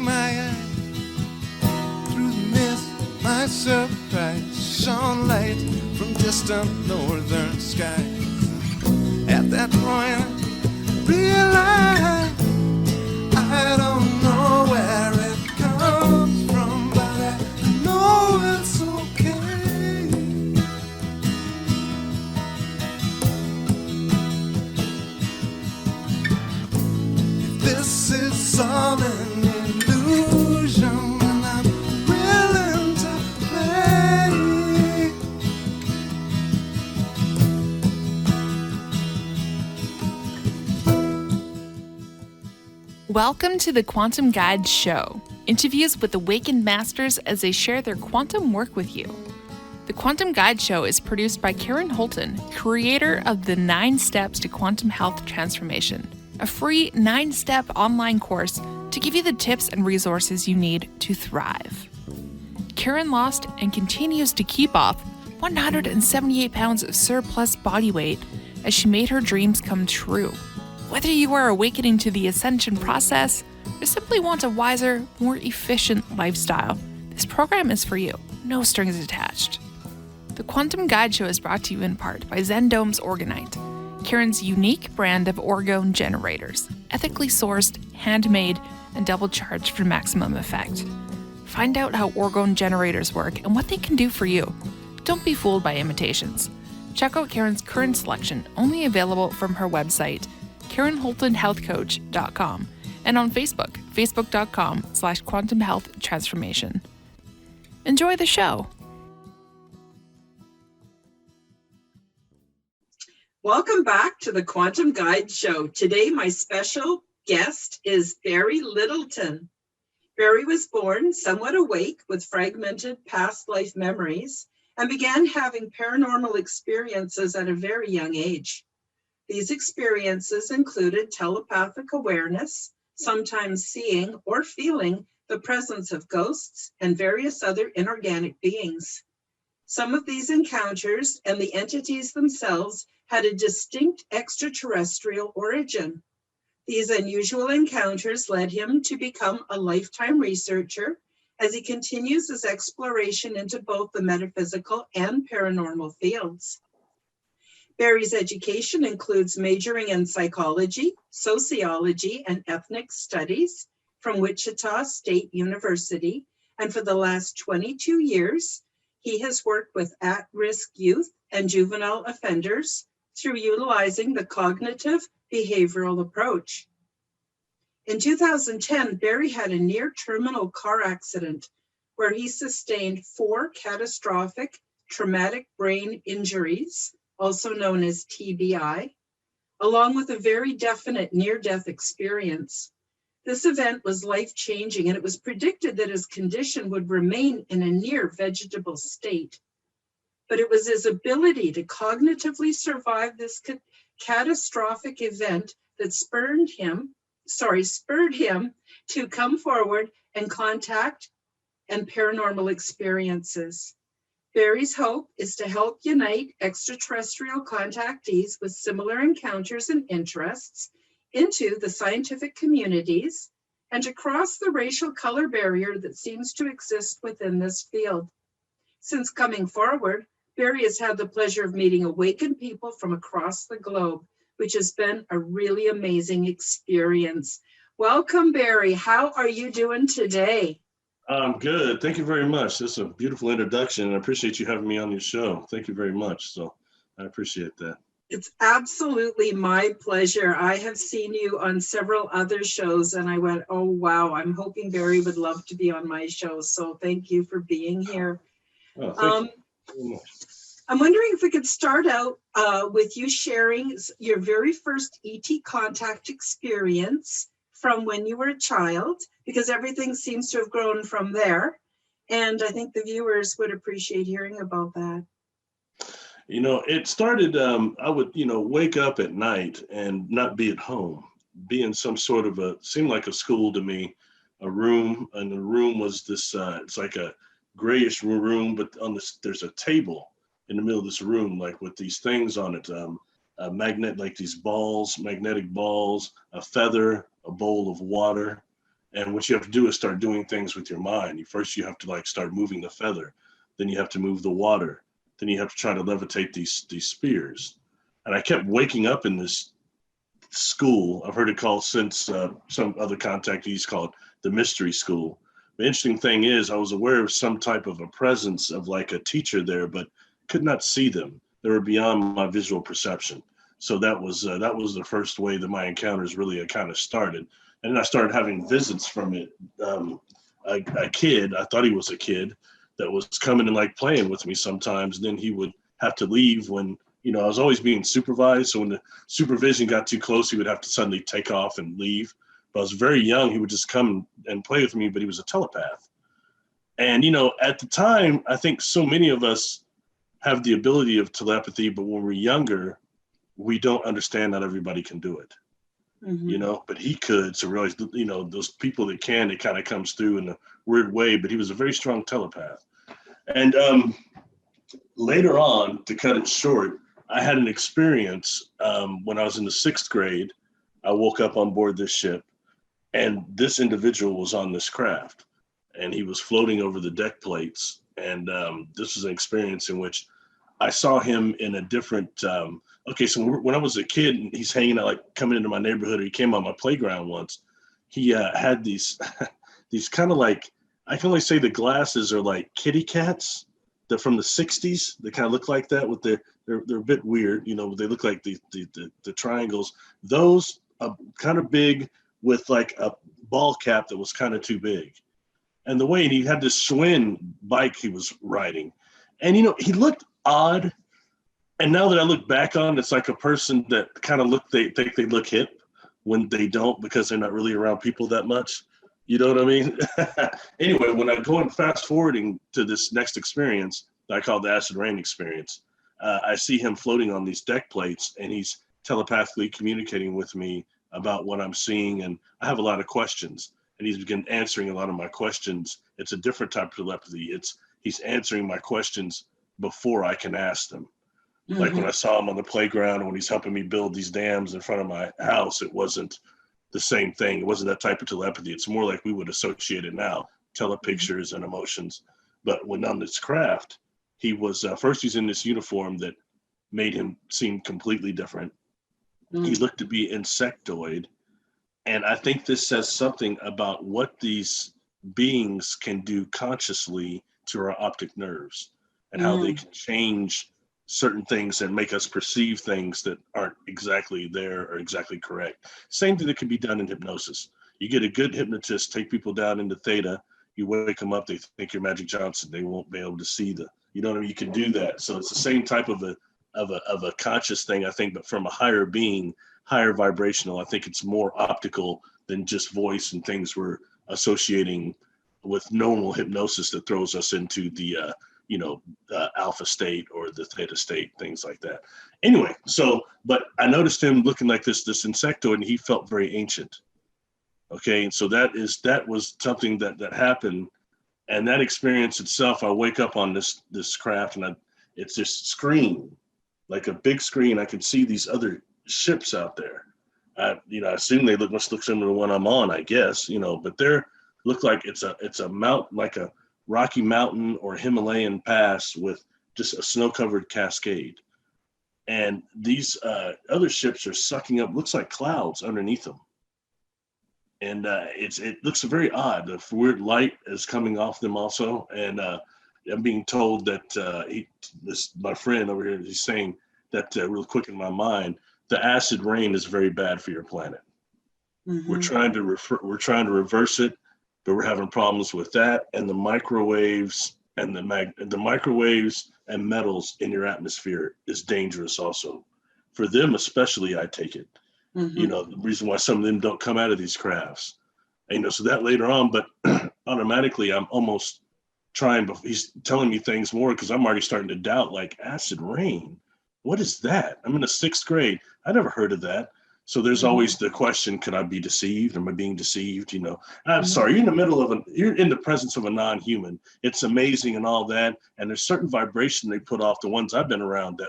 my eye. Through the mist, my surprise shone light from distant northern skies. At that point, I realized I don't know where it comes from, but I know it's okay. If this is all an illusion, then I'm willing to play. Welcome to the Quantum Guide Show, interviews with awakened masters as they share their quantum work with you. The Quantum Guide Show is produced by Karen Holton, creator of the 9 Steps to Quantum Health Transformation, a free 9-step online course to give you the tips and resources you need to thrive. Karen lost and continues to keep off 178 pounds of surplus body weight as she made her dreams come true. Whether you are awakening to the ascension process or simply want a wiser, more efficient lifestyle, this program is for you. No strings attached. The Quantum Guide Show is brought to you in part by Zendome's Orgonite, Karen's unique brand of orgone generators, ethically sourced, handmade, and double charged for maximum effect. Find out how orgone generators work and what they can do for you. Don't be fooled by imitations. Check out Karen's current selection, only available from her website, KarenHoltonHealthCoach.com, and on Facebook, facebook.com/Quantum Health Transformation. Enjoy the show. Welcome back to the Quantum Guide Show. Today, my special guest is Barry Littleton. Barry was born somewhat awake with fragmented past life memories and began having paranormal experiences at a very young age. These experiences included telepathic awareness, sometimes seeing or feeling the presence of ghosts and various other inorganic beings. Some of these encounters and the entities themselves had a distinct extraterrestrial origin. These unusual encounters led him to become a lifetime researcher as he continues his exploration into both the metaphysical and paranormal fields. Barry's education includes majoring in psychology, sociology, and ethnic studies from Wichita State University, and for the last 22 years, he has worked with at-risk youth and juvenile offenders through utilizing the cognitive behavioral approach. In 2010, Barry had a near-terminal car accident where he sustained 4 catastrophic traumatic brain injuries, also known as TBI, along with a very definite near-death experience. This event was life-changing, and it was predicted that his condition would remain in a near-vegetable state. But it was his ability to cognitively survive this catastrophic event that spurred him to come forward and contact and paranormal experiences. Barry's hope is to help unite extraterrestrial contactees with similar encounters and interests into the scientific communities and to cross the racial color barrier that seems to exist within this field. Since coming forward, Barry has had the pleasure of meeting awakened people from across the globe, which has been a really amazing experience. Welcome, Barry. How are you doing today? I'm good. Thank you very much. That's a beautiful introduction, and I appreciate you having me on your show. Thank you very much. So I appreciate that. It's absolutely my pleasure. I have seen you on several other shows, and I went, oh, wow, I'm hoping Barry would love to be on my show. So thank you for being here. Oh, thank you very much. I'm wondering if we could start out with you sharing your very first ET contact experience from when you were a child, because everything seems to have grown from there. And I think the viewers would appreciate hearing about that. You know, it started, I would, wake up at night and not be at home, be in some sort of seemed like a school to me, a room, and the room was this, it's like a grayish room, but there's a table in the middle of this room, like with these things on it, a magnet, like these balls, magnetic balls, a feather, a bowl of water, And what you have to do is start doing things with your mind. First, you have to like start moving the feather. Then you have to move the water. Then you have to try to levitate these spears. And I kept waking up in this school. I've heard it called since some other contactees call it the mystery school. The interesting thing is I was aware of some type of a presence of like a teacher there, but could not see them. They were beyond my visual perception. So that was the first way that my encounters really kind of started. And then I started having visits from it. A kid, I thought he was a kid, that was coming and like playing with me sometimes. And then he would have to leave when, you know, I was always being supervised. So when the supervision got too close, he would have to suddenly take off and leave. But I was very young. He would just come and play with me, but he was a telepath. And, you know, at the time, I think so many of us have the ability of telepathy, but when we're younger, we don't understand not everybody can do it. You know, but he could. So realize, you know, those people that can, it kind of comes through in a weird way, but he was a very strong telepath. And later on, to cut it short, I had an experience when I was in the 6th grade. I woke up on board this ship, and this individual was on this craft, and he was floating over the deck plates. And this was an experience in which I saw him in a different, okay, so when I was a kid, and he's hanging out, like coming into my neighborhood, or he came on my playground once, he had these, these kind of like, I can only say the glasses are like kitty cats that from the 60s. They kind of look like that with they're a bit weird, you know, they look like the triangles. Those kind of big with like a ball cap that was kind of too big. And the way he had this Schwinn bike he was riding. And, you know, he looked odd. And now that I look back on it, it's like a person that kind of they think they look hip when they don't, because they're not really around people that much. You know what I mean? Anyway, when I go and fast forwarding to this next experience that I call the acid rain experience, I see him floating on these deck plates, and he's telepathically communicating with me about what I'm seeing. And I have a lot of questions, and he's begun answering a lot of my questions. It's a different type of telepathy. He's answering my questions before I can ask them. Like when I saw him on the playground, and when he's helping me build these dams in front of my house, it wasn't the same thing. It wasn't that type of telepathy. It's more like we would associate it now, telepictures and emotions. But when on this craft, he was, first he's in this uniform that made him seem completely different. He looked to be insectoid. And I think this says something about what these beings can do consciously to our optic nerves, and how they can change certain things and make us perceive things that aren't exactly there or exactly correct. Same thing that can be done in hypnosis. You get a good hypnotist, take people down into theta, you wake them up, they think you're Magic Johnson, they won't be able to see you know what I mean? You can do that. So it's the same type of a conscious thing, I think, but from a higher being, higher vibrational. I think it's more optical than just voice and things we're associating with normal hypnosis that throws us into the alpha state or the theta state, things like that. Anyway, but I noticed him looking like this insectoid, and he felt very ancient. Okay, and so that was something that happened, and that experience itself. I wake up on this craft, and it's this screen, like a big screen. I can see these other ships out there. I assume they must look similar to the one I'm on, I guess, but they're look like it's a mountain, like a Rocky Mountain or Himalayan pass with just a snow-covered cascade. And these other ships are sucking up, looks like clouds underneath them. And it looks very odd. The weird light is coming off them also. And I'm being told that my friend over here, he's saying that real quick in my mind, the acid rain is very bad for your planet. We're trying to reverse it, but we're having problems with that, and the microwaves and the microwaves and metals in your atmosphere is dangerous also. For them especially, I take it. The reason why some of them don't come out of these crafts. And, so that later on, but automatically I'm almost trying, but he's telling me things more because I'm already starting to doubt, like acid rain. What is that? I'm in the 6th grade. I never heard of that. So there's always the question, could I be deceived? Am I being deceived? I'm sorry, you're in the presence of a non-human. It's amazing and all that. And there's certain vibration they put off, the ones I've been around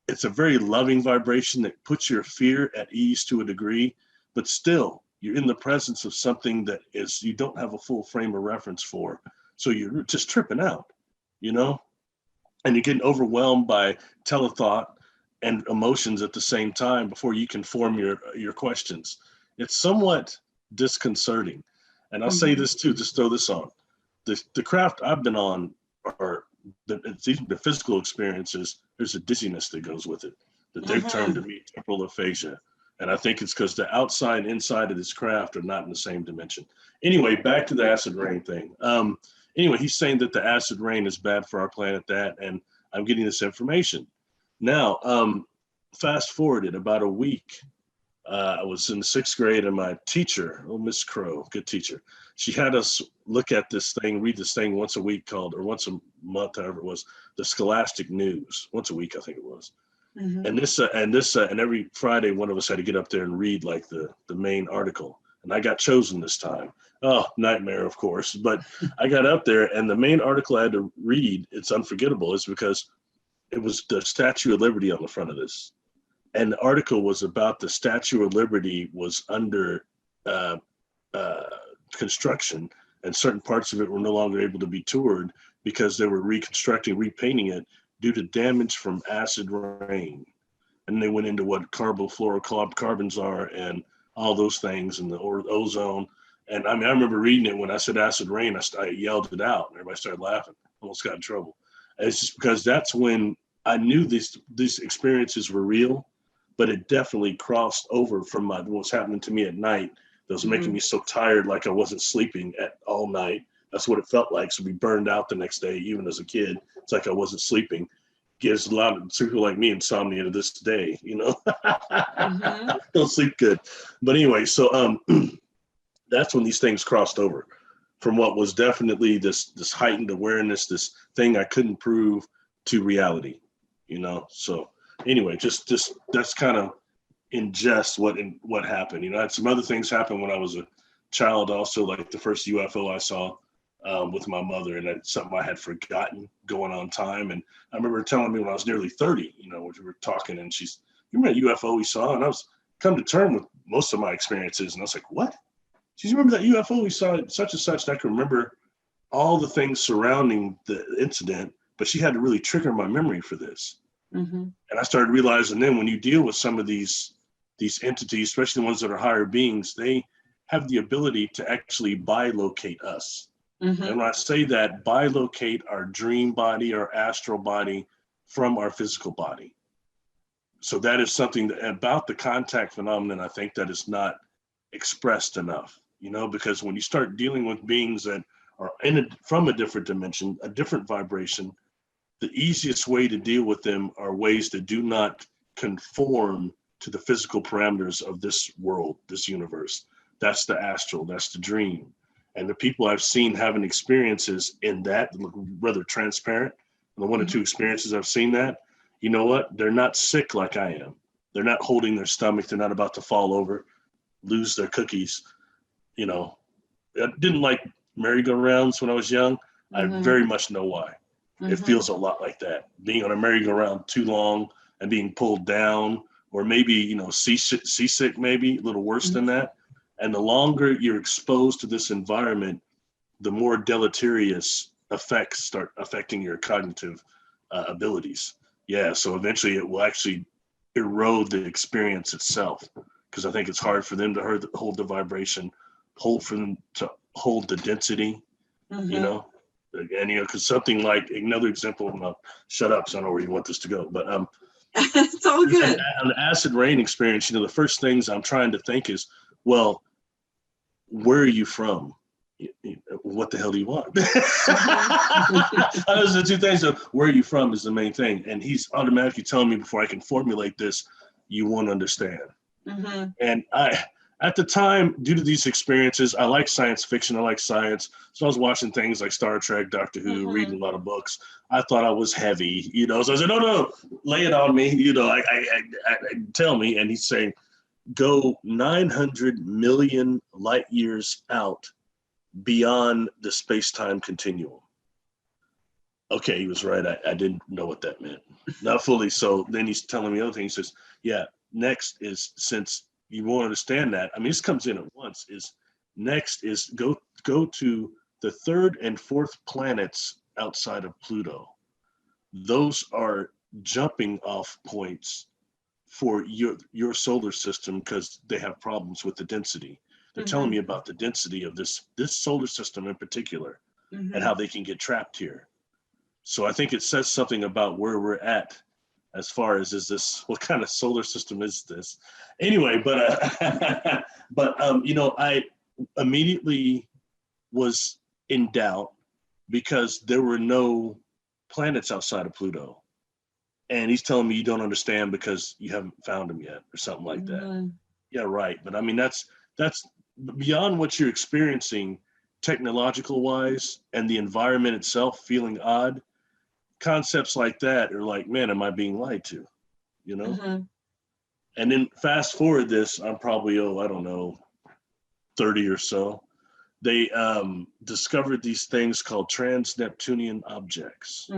it's a very loving vibration that puts your fear at ease to a degree, but still you're in the presence of something that is, you don't have a full frame of reference for. So you're just tripping out, you know, and you're getting overwhelmed by telethought and emotions at the same time before you can form your questions. It's somewhat disconcerting. And I'll say this too, just throw this on. The craft I've been on are the physical experiences, there's a dizziness that goes with it, that they've termed to me temporal aphasia. And I think it's because the outside and inside of this craft are not in the same dimension. Anyway, back to the acid rain thing. Anyway, he's saying that the acid rain is bad for our planet, and I'm getting this information. Now, fast forwarded about a week, I was in the 6th grade, and my teacher, Miss Crow, good teacher, she had us look at this thing, read this thing once a week called, or once a month, however it was, the Scholastic News, once a week, I think it was. And every Friday, one of us had to get up there and read like the main article. And I got chosen this time. Oh, nightmare, of course. But I got up there, and the main article I had to read, it's unforgettable, is because it was the Statue of Liberty on the front of this. And the article was about the Statue of Liberty was under construction, and certain parts of it were no longer able to be toured because they were repainting it due to damage from acid rain. And they went into what carbons are and all those things, and the ozone. And I mean, I remember reading it when I said acid rain, I yelled it out and everybody started laughing, almost got in trouble. And it's just because that's when I knew these experiences were real, but it definitely crossed over from what was happening to me at night. That was making me so tired, like I wasn't sleeping all night. That's what it felt like. So be burned out the next day, even as a kid. It's like I wasn't sleeping. Gives a lot of people like me insomnia to this day, you know. Don't sleep good. But anyway, so that's when these things crossed over from what was definitely this heightened awareness, this thing I couldn't prove, to reality, you know. So anyway, just that's kind of in jest what happened. You know, I had some other things happen when I was a child also, like the first UFO I saw with my mother, and that's something I had forgotten going on time. And I remember her telling me when I was nearly 30, you know, we were talking, and she's, you remember that UFO we saw? And I was come to term with most of my experiences, and I was like, what? She said, remember that UFO we saw at such and such? And I can remember all the things surrounding the incident, but she had to really trigger my memory for this. And I started realizing then when you deal with some of these entities, especially the ones that are higher beings, they have the ability to actually bilocate us. And when I say that, bilocate our dream body, our astral body from our physical body. So that is something that, about the contact phenomenon, I think that is not expressed enough, you know, because when you start dealing with beings that are from a different dimension, a different vibration, the easiest way to deal with them are ways that do not conform to the physical parameters of this world, this universe. That's the astral, that's the dream. And the people I've seen having experiences in that look rather transparent. And the one or two experiences I've seen that, you know what? They're not sick like I am. They're not holding their stomach. They're not about to fall over, lose their cookies. You know, I didn't like merry-go-rounds when I was young. I very much know why. It feels a lot like that. Being on a merry-go-round too long and being pulled down, or maybe, you know, seasick, maybe a little worse than that. And the longer you're exposed to this environment, the more deleterious effects start affecting your cognitive abilities. Yeah, so eventually it will actually erode the experience itself, because I think it's hard for them to hold the vibration, for them to hold the density, you know? And, you know, because something like, another example, and I'll shut up, so I know where you want this to go, but it's all good. An acid rain experience, you know, the first things I'm trying to think is, well, where are you from? What the hell do you want? Those are the two things. Of where are you from is the main thing. And he's automatically telling me before I can formulate this, you won't understand. And at the time, due to these experiences, I like science fiction. I like science. So I was watching things like Star Trek, Doctor Who, reading a lot of books. I thought I was heavy, you know. So I said, no, lay it on me. You know, I tell me. And he's saying, go 900 million light years out beyond the space-time continuum. Okay, he was right. I didn't know what that meant. Not fully. So then he's telling me other things. He says, yeah, next is, since you won't understand that. I mean, this comes in at once. Is next is go to the third and fourth planets outside of Pluto. Those are jumping off points for your solar system because they have problems with the density. They're telling me about the density of this solar system in particular and how they can get trapped here. So I think it says something about where we're at as far as what kind of solar system is this? Anyway, but you know, I immediately was in doubt because there were no planets outside of Pluto. And he's telling me you don't understand because you haven't found them yet or something like that. Yeah, right. But I mean, that's beyond what you're experiencing technological wise and the environment itself feeling odd. Concepts like that are like, man, am I being lied to? You know? And then fast forward this, I'm probably, I don't know, 30 or so. They discovered these things called trans-Neptunian objects.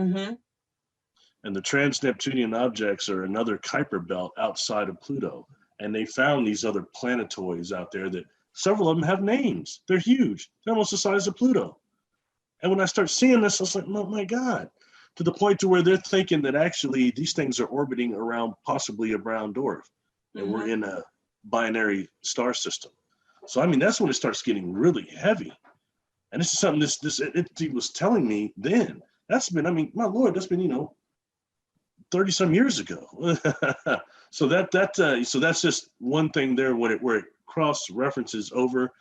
And the trans-Neptunian objects are another Kuiper belt outside of Pluto. And they found these other planetoids out there that several of them have names. They're huge. They're almost the size of Pluto. And when I start seeing this, I was like, oh my God. To the point to where they're thinking that actually these things are orbiting around possibly a brown dwarf. And we're in a binary star system. So, I mean, that's when it starts getting really heavy. And this is something this entity was telling me then. That's been, I mean, my Lord, that's been, you know, 30 some years ago. So so that's just one thing there where it cross references over.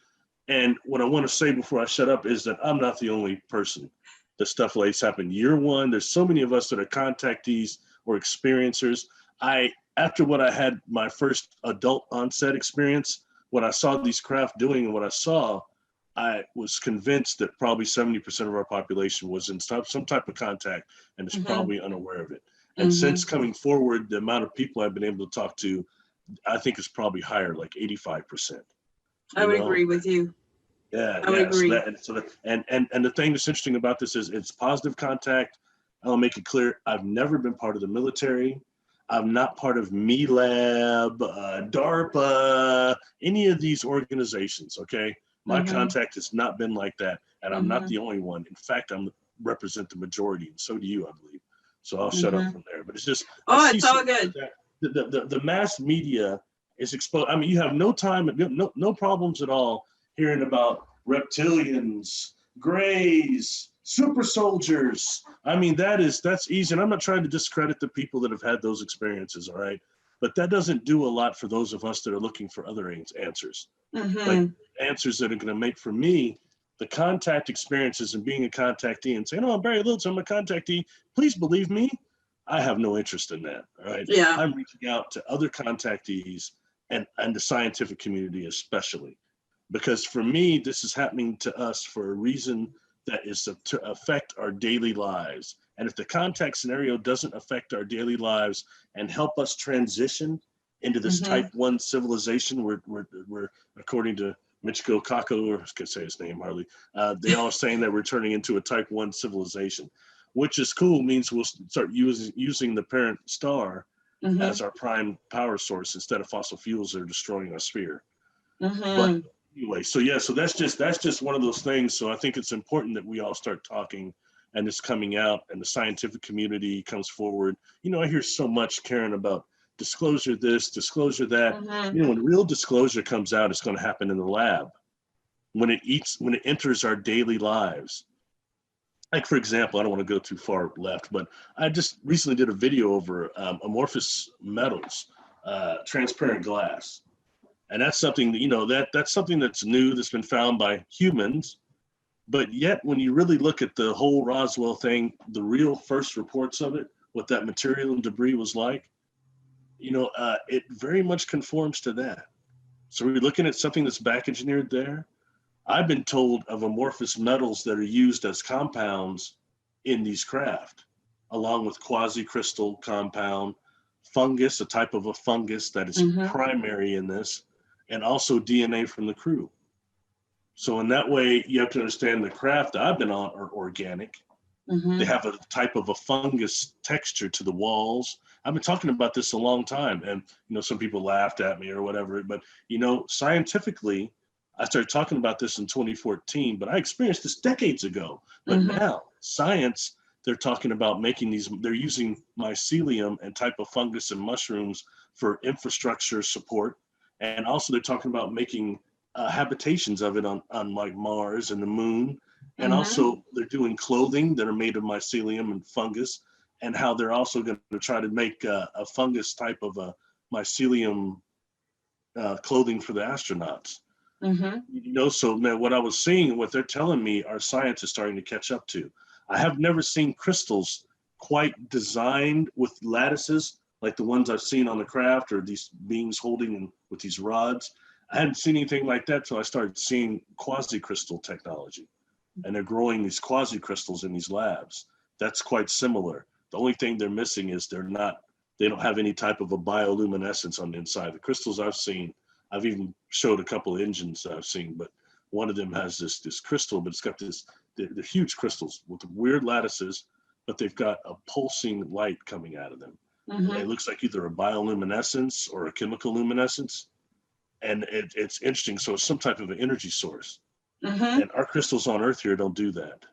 And what I want to say before I shut up is that I'm not the only person that stuff like this happened. Year one, there's so many of us that are contactees or experiencers. After what I had my first adult onset experience, what I saw these craft doing and what I saw, I was convinced that probably 70% of our population was in some type of contact and is probably unaware of it. And since coming forward, the amount of people I've been able to talk to, I think is probably higher, like 85%. I would agree with you. Yeah, I would agree. And the thing that's interesting about this is it's positive contact. I'll make it clear, I've never been part of the military. I'm not part of MELAB, DARPA, any of these organizations, okay? My contact has not been like that, and I'm not the only one. In fact, I represent the majority, and so do you, I believe. So I'll shut up from there. But it's just it's all good. The mass media is exposed. I mean, you have no time, no problems at all hearing about reptilians, grays, super soldiers. I mean, that's easy. And I'm not trying to discredit the people that have had those experiences, all right? But that doesn't do a lot for those of us that are looking for other answers. Like answers that are going to make, for me, the contact experiences and being a contactee and saying, oh, I'm Barry Littleton, I'm a contactee. Please believe me, I have no interest in that, all right? Yeah. I'm reaching out to other contactees and the scientific community especially. Because for me, this is happening to us for a reason that is to affect our daily lives. And if the contact scenario doesn't affect our daily lives and help us transition into this type 1 civilization, we're according to Michiko Kaku, or I could say his name hardly, they all are saying that we're turning into a type 1 civilization, which is cool, means we'll start using the parent star as our prime power source instead of fossil fuels that are destroying our sphere. But anyway, so that's just one of those things. So I think it's important that we all start talking and it's coming out and the scientific community comes forward. You know, I hear so much, Karen, about disclosure this, disclosure that. You know, when real disclosure comes out, it's going to happen in the lab. When it enters our daily lives. Like, for example, I don't want to go too far left, but I just recently did a video over amorphous metals, transparent glass. And that's something that, you know, that's something that's new, that's been found by humans. But yet, when you really look at the whole Roswell thing, the real first reports of it, what that material and debris was like, you know, it very much conforms to that. So we're looking at something that's back engineered there. I've been told of amorphous metals that are used as compounds in these craft, along with quasi-crystal compound, fungus, a type of a fungus that is primary in this, and also DNA from the crew. So in that way, you have to understand the craft I've been on are organic. They have a type of a fungus texture to the walls. I've been talking about this a long time, and some people laughed at me or whatever, but scientifically, I started talking about this in 2014, but I experienced this decades ago. But now science, they're talking about making these, they're using mycelium and type of fungus and mushrooms for infrastructure support. And also they're talking about making habitations of it on like Mars and the moon. And also they're doing clothing that are made of mycelium and fungus, and how they're also going to try to make a fungus type of a mycelium clothing for the astronauts. So man, what I was seeing, what they're telling me, our science is starting to catch up to. I have never seen crystals quite designed with lattices like the ones I've seen on the craft, or these beings holding with these rods. I hadn't seen anything like that till I started seeing quasi-crystal technology. And they're growing these quasi-crystals in these labs. That's quite similar. The only thing they're missing is they don't have any type of a bioluminescence on the inside. The crystals I've seen, I've even showed a couple of engines that I've seen, but one of them has this crystal, but it's got the huge crystals with weird lattices, but they've got a pulsing light coming out of them. It looks like either a bioluminescence or a chemical luminescence. And it's interesting. So it's some type of an energy source. And our crystals on Earth here don't do that.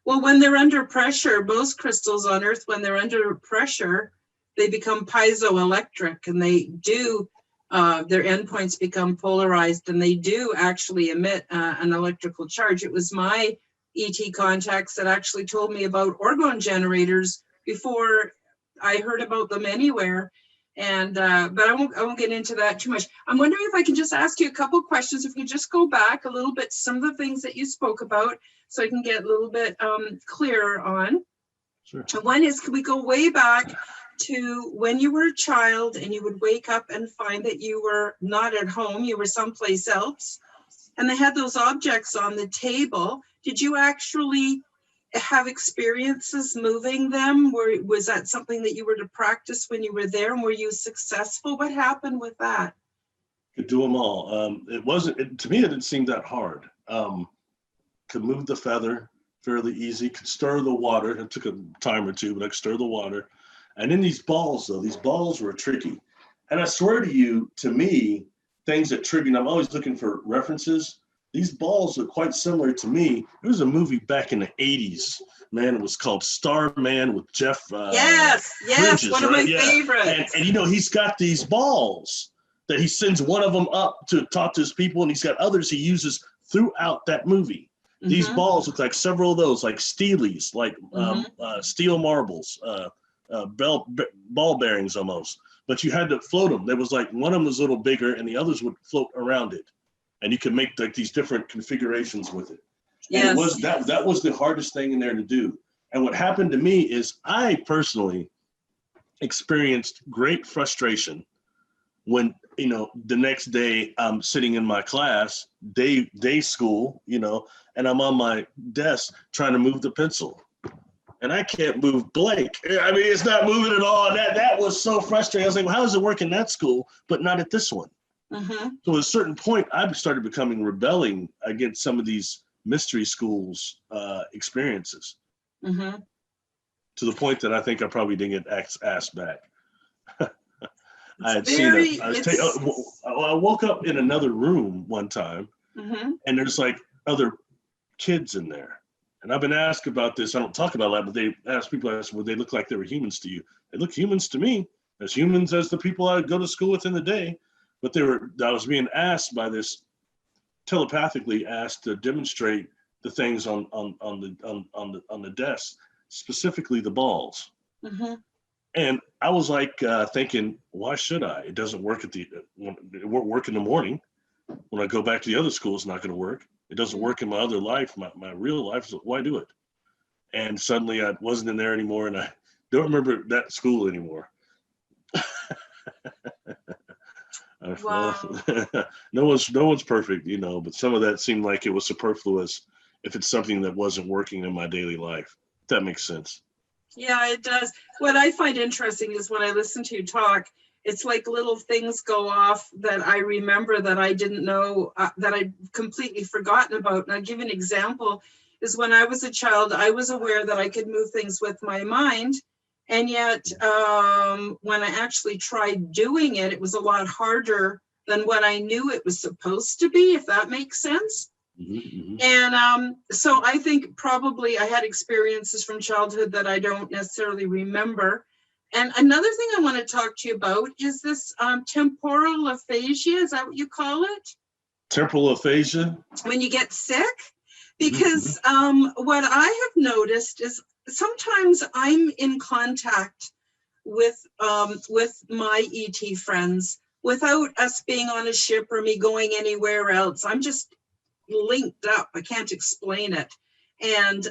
Well, when they're under pressure, most crystals on Earth, when they're under pressure, they become piezoelectric, and they do, their endpoints become polarized, and they do actually emit an electrical charge. It was my ET contacts that actually told me about orgone generators before I heard about them anywhere. And but I won't get into that too much. I'm wondering if I can just ask you a couple of questions. If we could just go back a little bit to some of the things that you spoke about, so I can get a little bit clearer on. Sure. One is, can we go way back to when you were a child and you would wake up and find that you were not at home, you were someplace else, and they had those objects on the table. Did you actually have experiences moving them? Was that something that you were to practice when you were there, and were you successful? What happened with that? Could do them all. To me, it didn't seem that hard. Could move the feather fairly easy, could stir the water. It took a time or two, but I could stir the water. And then these balls were tricky. And I swear to you, to me, things that trigger, I'm always looking for references. These balls are quite similar to me. There was a movie back in the 80s, man. It was called Starman with Jeff. Yes, Bridges, one of my favorites. And he's got these balls that he sends one of them up to talk to his people, and he's got others he uses throughout that movie. These balls look like several of those, like steelies, like steel marbles, ball bearings almost. But you had to float them. There was like one of them was a little bigger, and the others would float around it. And you can make like these different configurations with it. Yes. And that was the hardest thing in there to do. And what happened to me is I personally experienced great frustration when, the next day I'm sitting in my class, day school, and I'm on my desk trying to move the pencil. And I can't move blank. I mean, it's not moving at all. That was so frustrating. I was like, well, how does it work in that school, but not at this one? So at a certain point, I started becoming rebelling against some of these mystery schools experiences, to the point that I think I probably didn't get asked back. I woke up in another room one time, and there's like other kids in there. And I've been asked about this. I don't talk about that, but they ask people, would they look like they were humans to you? They look humans to me, as humans as the people I go to school with in the day. But I was being asked by this, telepathically asked to demonstrate the things on the desk, specifically the balls. And I was like thinking, why should I? It doesn't work it won't work in the morning. When I go back to the other school, it's not going to work. It doesn't work in my other life, my real life. So why do it? And suddenly I wasn't in there anymore, and I don't remember that school anymore. Wow. No one's perfect, but some of that seemed like it was superfluous if it's something that wasn't working in my daily life. If that makes sense. Yeah, it does. What I find interesting is when I listen to you talk, it's like little things go off that I remember that I didn't know, that I'd completely forgotten about. And I'll give an example. is when I was a child, I was aware that I could move things with my mind. And yet, when I actually tried doing it, it was a lot harder than what I knew it was supposed to be, if that makes sense. And so I think probably I had experiences from childhood that I don't necessarily remember. And another thing I want to talk to you about is this temporal aphasia. Is that what you call it? Temporal aphasia? When you get sick? Because what I have noticed is sometimes I'm in contact with my ET friends without us being on a ship or me going anywhere else. I'm just linked up. I can't explain it. And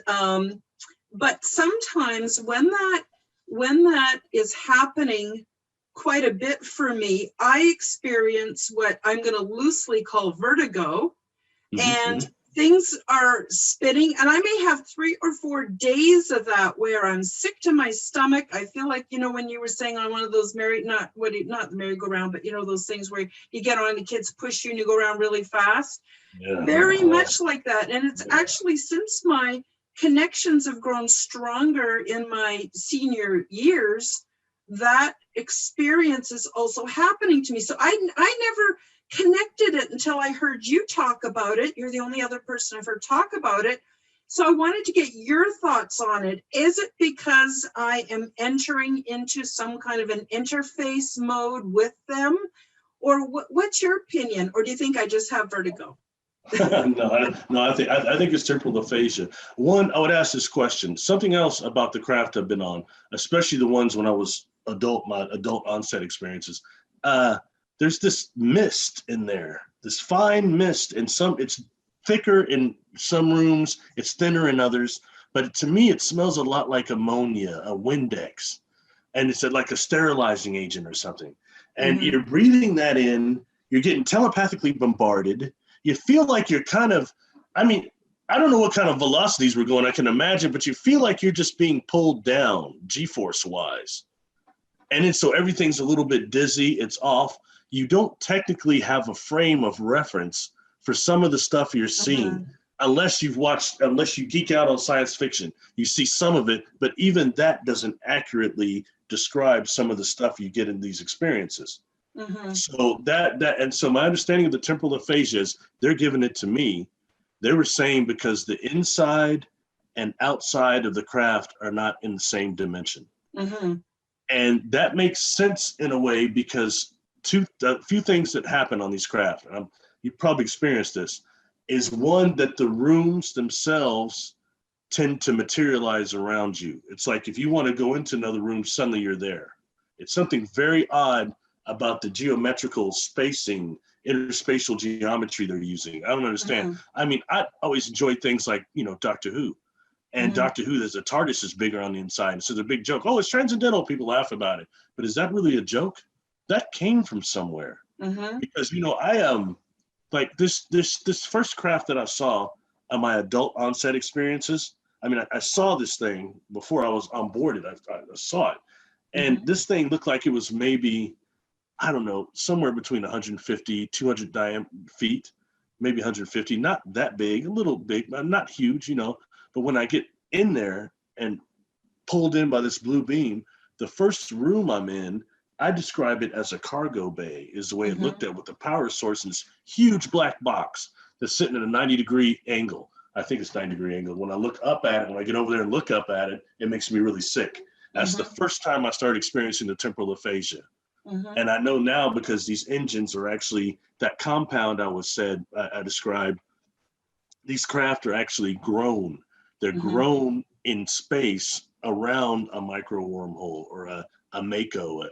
but sometimes when that is happening quite a bit for me, I experience what I'm going to loosely call vertigo. And things are spinning, and I may have 3 or 4 days of that where I'm sick to my stomach. I feel like, you know, when you were saying on one of those not the merry-go-round, but you know, those things where you get on, the kids push you and you go around really fast. Very much like that. And it's actually, since my connections have grown stronger in my senior years, that experience is also happening to me. So I never connected it until I heard you talk about it. You're the only other person I've heard talk about it. So I wanted to get your thoughts on it. Is it because I am entering into some kind of an interface mode with them? Or what's your opinion? Or do you think I just have vertigo? No, I think it's temporal aphasia. One, I would ask this question. Something else about the craft I've been on, especially the ones when I was my adult onset experiences. There's this mist in there, this fine mist, and it's thicker in some rooms, it's thinner in others, but to me, it smells a lot like ammonia, a Windex, and it's like a sterilizing agent or something. And you're breathing that in, you're getting telepathically bombarded. You feel like you're kind of, I don't know what kind of velocities we're going, I can imagine, but you feel like you're just being pulled down, G-force wise. And so everything's a little bit dizzy, it's off. You don't technically have a frame of reference for some of the stuff you're seeing, unless you geek out on science fiction. You see some of it, but even that doesn't accurately describe some of the stuff you get in these experiences. So so my understanding of the temporal aphasia is they're giving it to me. They were saying because the inside and outside of the craft are not in the same dimension. And that makes sense in a way, because a few things that happen on these craft, and you probably experienced this, is one, that the rooms themselves tend to materialize around you. It's like if you want to go into another room, suddenly you're there. It's something very odd about the geometrical spacing, interspatial geometry they're using. I don't understand. I always enjoyed things like, Doctor Who. And Doctor Who, there's a TARDIS is bigger on the inside. So the big joke, oh, it's transcendental. People laugh about it. But is that really a joke? That came from somewhere. Because, I am like this first craft that I saw on my adult onset experiences. I saw this thing before I was on board it. I saw it. And this thing looked like it was maybe, I don't know, somewhere between 150, 200 feet, maybe 150, not that big, a little big, not huge, But when I get in there and pulled in by this blue beam, the first room I'm in, I describe it as a cargo bay, is the way it looked at, with the power source in this huge black box that's sitting at a 90-degree angle. I think it's 90-degree angle. When I look up at it, when I get over there and look up at it, it makes me really sick. That's the first time I started experiencing the temporal aphasia. And I know now, because these engines are actually, that compound I described, these craft are actually grown. They're grown in space around a micro wormhole or a mako,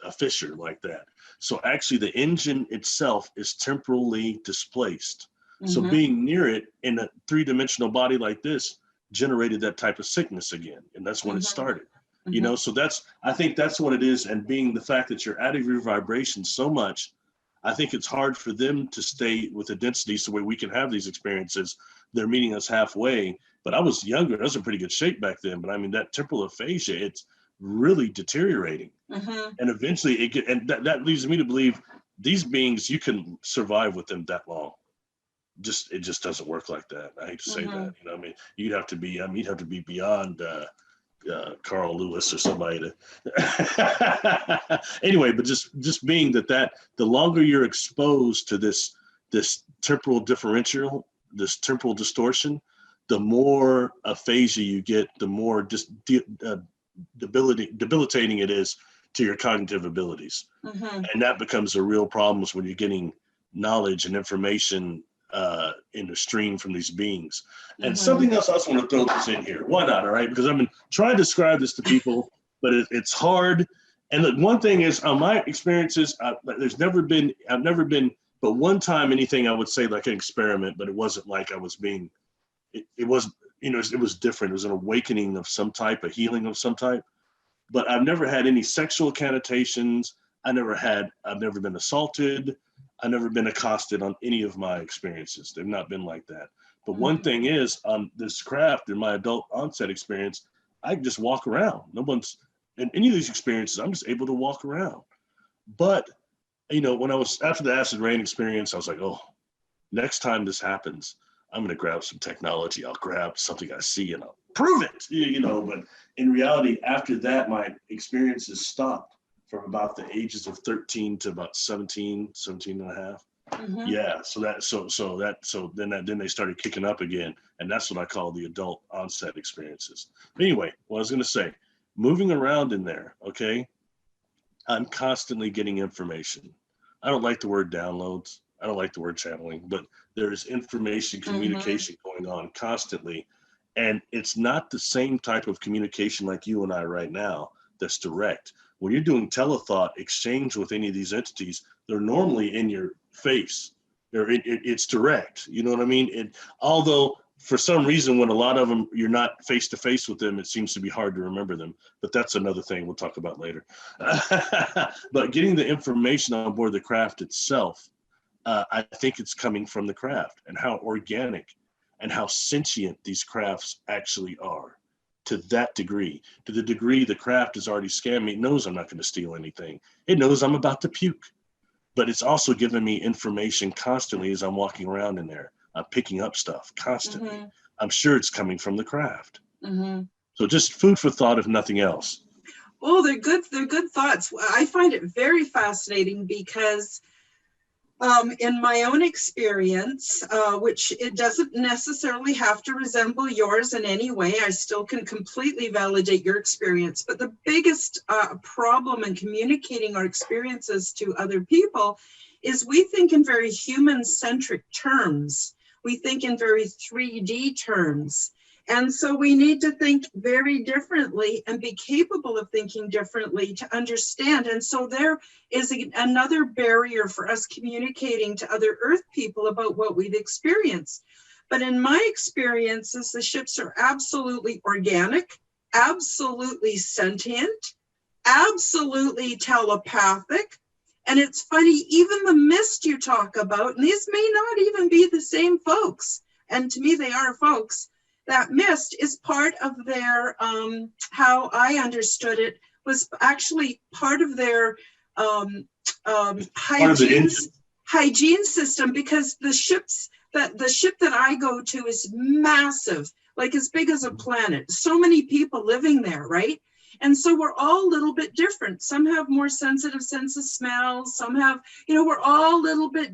a fissure like that. So actually the engine itself is temporally displaced. So being near it in a 3-dimensional body like this generated that type of sickness again. And that's when it started. So I think that's what it is. And being the fact that you're out of your vibration so much, I think it's hard for them to stay with the density so we can have these experiences. They're meeting us halfway. But I was younger. I was in pretty good shape back then. But that temporal aphasia, it's really deteriorating. And eventually that leads me to believe these beings, you can survive with them that long. it just doesn't work like that. I hate to say that, you know, I mean, you'd have to be beyond Carl Lewis or somebody to anyway, but just being that the longer you're exposed to this temporal differential, this temporal distortion, the more aphasia you get, the more debilitating it is to your cognitive abilities. And that becomes a real problem when you're getting knowledge and information in the stream from these beings. And something else I also want to throw this in here. Why not? All right, because I've been trying to describe this to people, but it's hard. And the one thing is, on my experiences, I've never been but one time anything I would say like an experiment, but it wasn't like I was being, it was, you know, it was different. It was an awakening of some type, a healing of some type. But I've never had any sexual connotations. I've never been assaulted. I've never been accosted on any of my experiences. They've not been like that. But one thing is, on this craft, in my adult onset experience, I can just walk around. No one's, in any of these experiences, I'm just able to walk around. But, you know, when I was, after the acid rain experience, I was like, oh, next time this happens, I'm going to grab some technology. I'll grab something I see and I'll prove it, you know. But in reality, after that, my experiences stopped from about the ages of 13 to about 17 and a half. Yeah. So then they started kicking up again. And that's what I call the adult onset experiences. But anyway, what I was going to say, moving around in there, okay, I'm constantly getting information. I don't like the word downloads. I don't like the word channeling, but there's information, communication going on constantly. And it's not the same type of communication like you and I right now that's direct. When you're doing telethought exchange with any of these entities, they're normally in your face. It's direct, you know what I mean? Although for some reason, when a lot of them, you're not face to face with them, it seems to be hard to remember them. But that's another thing we'll talk about later. But getting the information on board the craft itself, I think it's coming from the craft and how organic and how sentient these crafts actually are, to that degree. To the degree the craft has already scammed me, it knows I'm not going to steal anything. It knows I'm about to puke. But it's also giving me information constantly as I'm walking around in there. I'm picking up stuff constantly. I'm sure it's coming from the craft. So just food for thought, if nothing else. Oh, they're good thoughts. I find it very fascinating because in my own experience, which it doesn't necessarily have to resemble yours in any way, I still can completely validate your experience. But the biggest problem in communicating our experiences to other people is we think in very human-centric terms. We think in very 3D terms. And so we need to think very differently and be capable of thinking differently to understand. And so there is another barrier for us communicating to other Earth people about what we've experienced. But in my experiences, the ships are absolutely organic, absolutely sentient, absolutely telepathic. And it's funny, even the mist you talk about, and these may not even be the same folks, and to me they are folks, that mist is part of their, how I understood it, was actually part of their hygiene system, because the ship that I go to is massive, like as big as a planet. So many people living there, right? And so we're all a little bit different. Some have more sensitive sense of smell. Some have, you know, we're all a little bit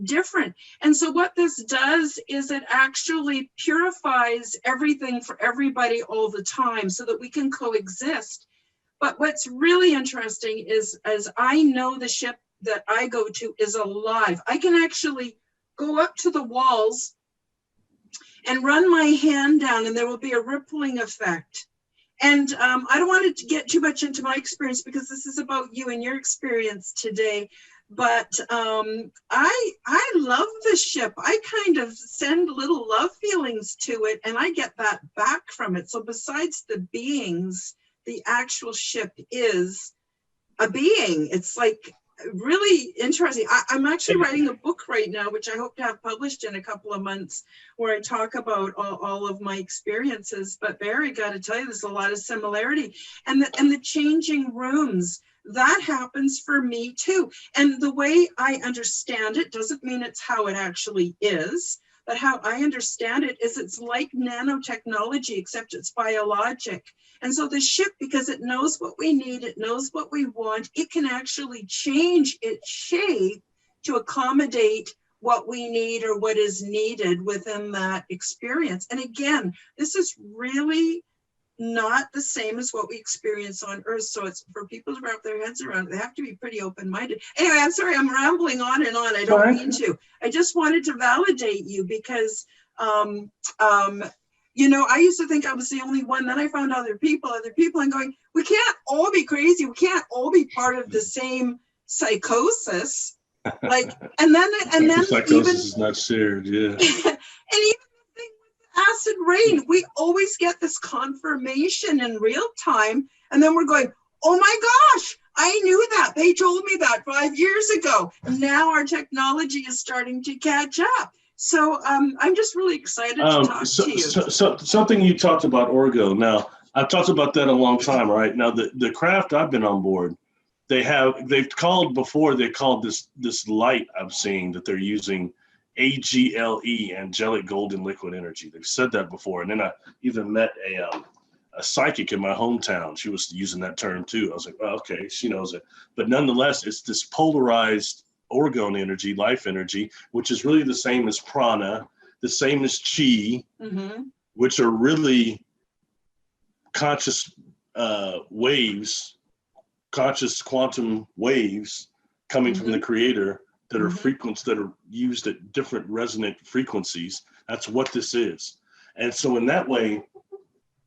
different. And so what this does is it actually purifies everything for everybody all the time so that we can coexist. But what's really interesting is, as I know the ship that I go to is alive, I can actually go up to the walls and run my hand down and there will be a rippling effect. And I don't want to get too much into my experience because this is about you and your experience today. But I love the ship. I kind of send little love feelings to it, and I get that back from it. So besides the beings, the actual ship is a being. It's like really interesting. I'm actually writing a book right now, which I hope to have published in a couple of months, where I talk about all of my experiences. But Barry, got to tell you, there's a lot of similarity, and the changing rooms, that happens for me too. And the way I understand it doesn't mean it's how it actually is, but how I understand it is it's like nanotechnology, except it's biologic. And so the ship, because it knows what we need, it knows what we want, it can actually change its shape to accommodate what we need or what is needed within that experience. And again, this is really not the same as what we experience on Earth. So it's for people to wrap their heads around. They have to be pretty open-minded. Anyway, I'm sorry, I'm rambling on and on. I don't mean to. I just wanted to validate you because, you know, I used to think I was the only one. Then I found other people, and going, we can't all be crazy. We can't all be part of the same psychosis. Like, and then psychosis even is not shared, yeah. And even the thing with acid rain, we always get this confirmation in real time, and then we're going, oh my gosh, I knew that. They told me that 5 years ago. And now our technology is starting to catch up. So I'm just really excited to talk to you. So something you talked about, Orgo. Now, I've talked about that a long time, right? Now, the craft I've been on board, they've called this light I'm seeing that they're using AGLE, angelic golden liquid energy. They've said that before. And then I even met a psychic in my hometown. She was using that term too. I was like, well, okay, she knows it. But nonetheless, it's this polarized orgone energy, life energy, which is really the same as prana, the same as chi, which are really conscious waves, conscious quantum waves coming from the creator that are frequencies that are used at different resonant frequencies. That's what this is. And so in that way,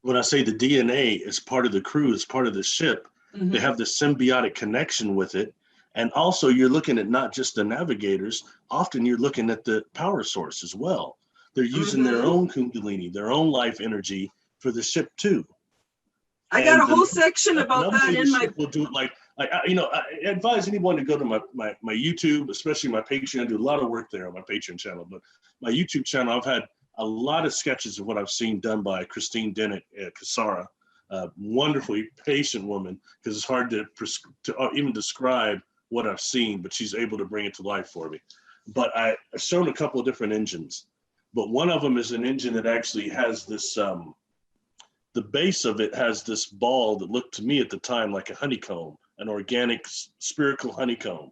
when I say the DNA is part of the crew, is part of the ship, they have this symbiotic connection with it. And also you're looking at not just the navigators, often you're looking at the power source as well. They're using their own kundalini, their own life energy for the ship too. I got a whole section about that in my. Will do I advise anyone to go to my YouTube, especially my Patreon. I do a lot of work there on my Patreon channel, but my YouTube channel, I've had a lot of sketches of what I've seen done by Christine Dennett at Kasara, a wonderfully patient woman, because it's hard to even describe what I've seen, but she's able to bring it to life for me. But I've shown a couple of different engines, but one of them is an engine that actually has this. The base of it has this ball that looked to me at the time like a honeycomb, an organic spherical honeycomb.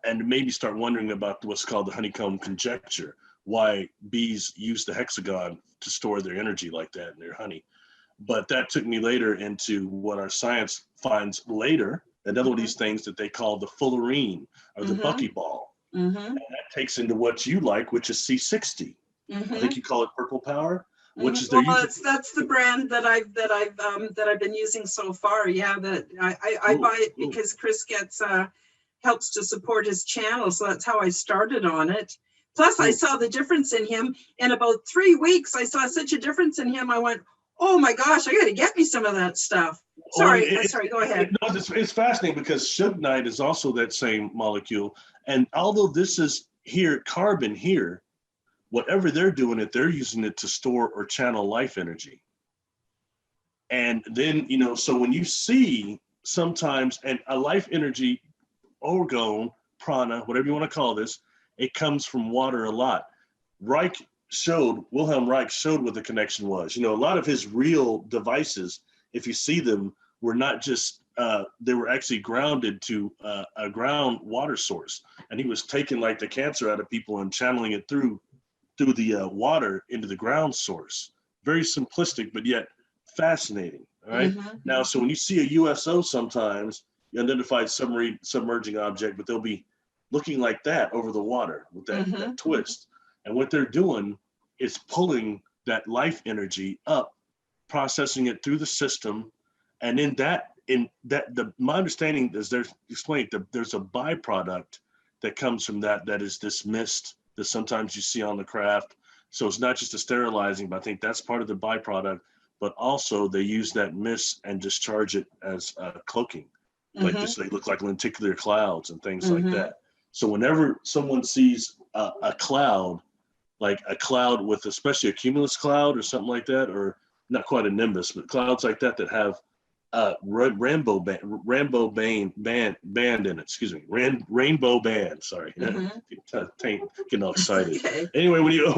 And maybe start wondering about what's called the honeycomb conjecture, why bees use the hexagon to store their energy like that in their honey. But that took me later into what our science finds later, another one of these things that they call the fullerene or the buckyball. And that takes into what you like, which is C60. I think you call it purple power. Which is that's the brand that I've been using so far. Yeah, that I buy it because Chris gets helps to support his channel, so that's how I started on it. Plus, I saw the difference in him in about 3 weeks. I saw such a difference in him. I went, oh my gosh, I got to get me some of that stuff. Sorry, go ahead. No, it's fascinating because Sugnite is also that same molecule, and although this is here carbon here. Whatever they're doing they're using it to store or channel life energy. And then, so when you see sometimes a life energy, orgone, prana, whatever you want to call this, it comes from water a lot. Wilhelm Reich showed what the connection was. A lot of his real devices, if you see them, were not just, they were actually grounded to a ground water source. And he was taking like the cancer out of people and channeling it through the water into the ground source. Very simplistic, but yet fascinating. All right. Now, so when you see a USO, sometimes you identify submerging object, but they'll be looking like that over the water with that twist. And what they're doing is pulling that life energy up, processing it through the system. And my understanding is there's a byproduct that comes from that is this mist that sometimes you see on the craft. So it's not just a sterilizing, but I think that's part of the byproduct, but also they use that mist and discharge it as cloaking. Like this, they look like lenticular clouds and things like that. So whenever someone sees a cloud, like a cloud with especially a cumulus cloud or something like that, or not quite a nimbus, but clouds like that have Rainbow band in it. Excuse me, rainbow band. Sorry, getting all excited. Okay. Anyway, when you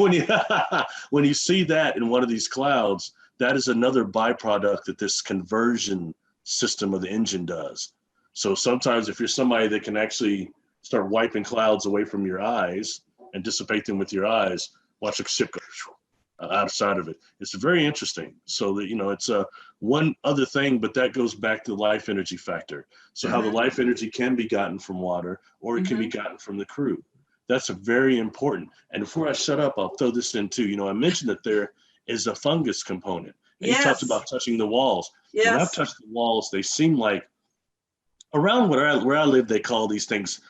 when you see that in one of these clouds, that is another byproduct that this conversion system of the engine does. So sometimes if you're somebody that can actually start wiping clouds away from your eyes and dissipate them with your eyes, watch a ship go outside of it. It's very interesting. So that, it's one other thing, but that goes back to the life energy factor. So how the life energy can be gotten from water, or it can be gotten from the crew. That's a very important. And before I shut up, I'll throw this in too. I mentioned that there is a fungus component. And you talked about touching the walls. Yes. When I've touched the walls, they seem like, around where I live, they call these things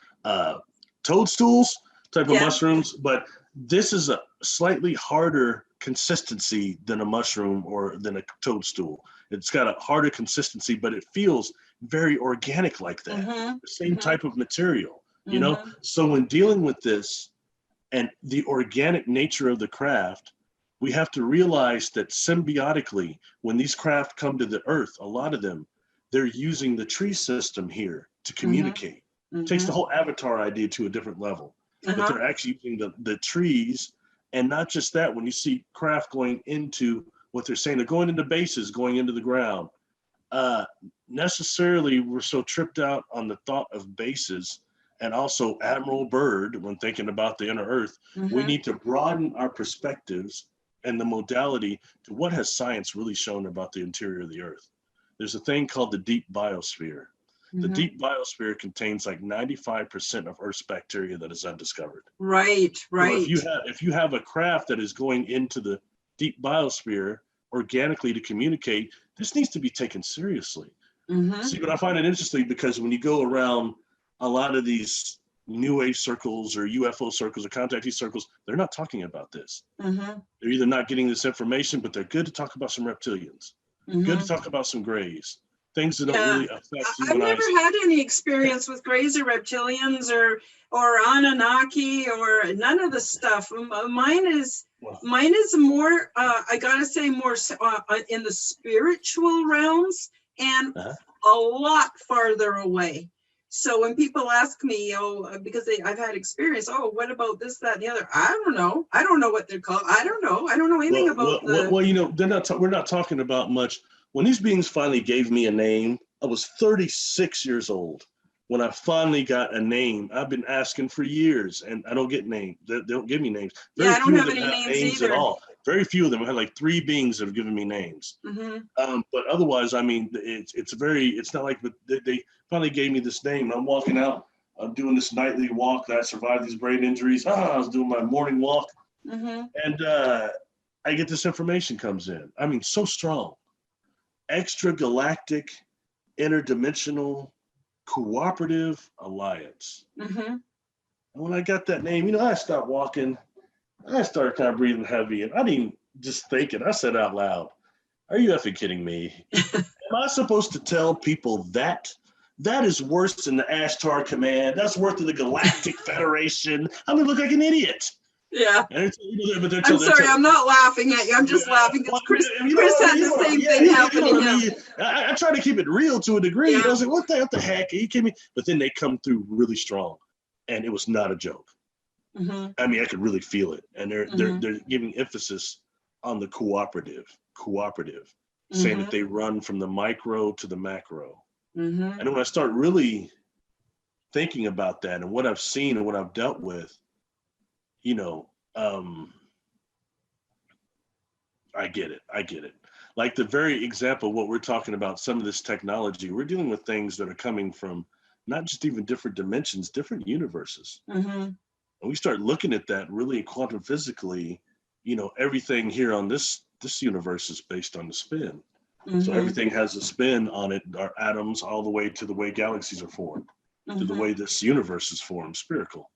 toadstools type of mushrooms, but this is a slightly harder consistency than a mushroom or than a toadstool. It's got a harder consistency, but it feels very organic like that. The same type of material, So when dealing with this and the organic nature of the craft, we have to realize that symbiotically, when these craft come to the earth, a lot of them, they're using the tree system here to communicate. It takes the whole avatar idea to a different level. But they're actually using the trees. And not just that, when you see craft going into what they're saying, they're going into bases, going into the ground. Necessarily, we're so tripped out on the thought of bases, and also Admiral Byrd, when thinking about the inner earth, we need to broaden our perspectives and the modality to what has science really shown about the interior of the earth. There's a thing called the deep biosphere. The deep biosphere contains like 95% of Earth's bacteria that is undiscovered. Right. So if you have a craft that is going into the deep biosphere organically to communicate, this needs to be taken seriously. See, but I find it interesting because when you go around a lot of these New Age circles or UFO circles or contactee circles, they're not talking about this. They're either not getting this information, but they're good to talk about some reptilians, good to talk about some grays. Things that don't really affect you. I've never had any experience with grays or reptilians or Anunnaki or none of the stuff. Mine is more, I gotta say, more in the spiritual realms and a lot farther away. So when people ask me, because I've had experience, what about this, that, and the other? I don't know. I don't know what they're called. I don't know anything about we're not talking about much. When these beings finally gave me a name, I was 36 years old. When I finally got a name, I've been asking for years, and I don't get names. They don't give me names. I don't have any names either. At all. Very few of them. I had like 3 beings that have given me names. But otherwise, I mean, it's not like they finally gave me this name. I'm walking out. I'm doing this nightly walk. I survived these brain injuries. I was doing my morning walk, and I get this information comes in. I mean, so strong. Extragalactic, interdimensional, cooperative alliance. And when I got that name, I stopped walking. I started kind of breathing heavy, and I didn't just think it. I said out loud, "Are you effing kidding me? Am I supposed to tell people that? That is worse than the Ashtar Command. That's worse than the Galactic Federation. I'm gonna look like an idiot." Yeah. I'm sorry, I'm not laughing at you. I'm just laughing because Chris had the same thing happening to him. I try to keep it real to a degree. I was like, what the heck? Are you kidding me? But then they come through really strong, and it was not a joke. I mean, I could really feel it. And they're giving emphasis on the cooperative, saying that they run from the micro to the macro. And when I start really thinking about that and what I've seen and what I've dealt with, I get it. Like the very example, what we're talking about, some of this technology, we're dealing with things that are coming from not just even different dimensions, different universes. And we start looking at that really quantum physically, everything here on this universe is based on the spin. So everything has a spin on it, our atoms, all the way to the way galaxies are formed, to the way this universe is formed, spherical.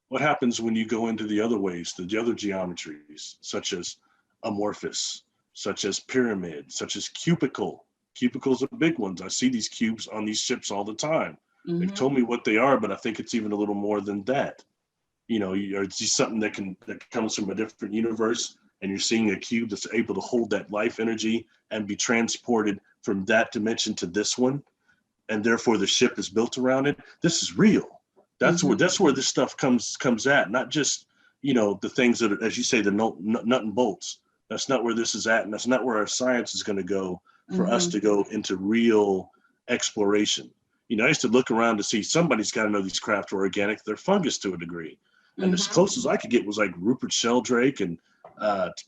What happens when you go into the other ways, the other geometries, such as amorphous, such as pyramid, such as cubicle? Cubicles are big ones. I see these cubes on these ships all the time. They've told me what they are, but I think it's even a little more than that. You see something that comes from a different universe. and you're seeing a cube that's able to hold that life energy and be transported from that dimension to this one, and therefore the ship is built around it. This is real. That's where this stuff comes at, not just, you know, the things that are, as you say, the nut and bolts. That's not where this is at, and that's not where our science is going to go for us to go into real exploration. You know, I used to look around to see somebody's got to know these craft are organic. They're fungus to a degree. And as close as I could get was like Rupert Sheldrake and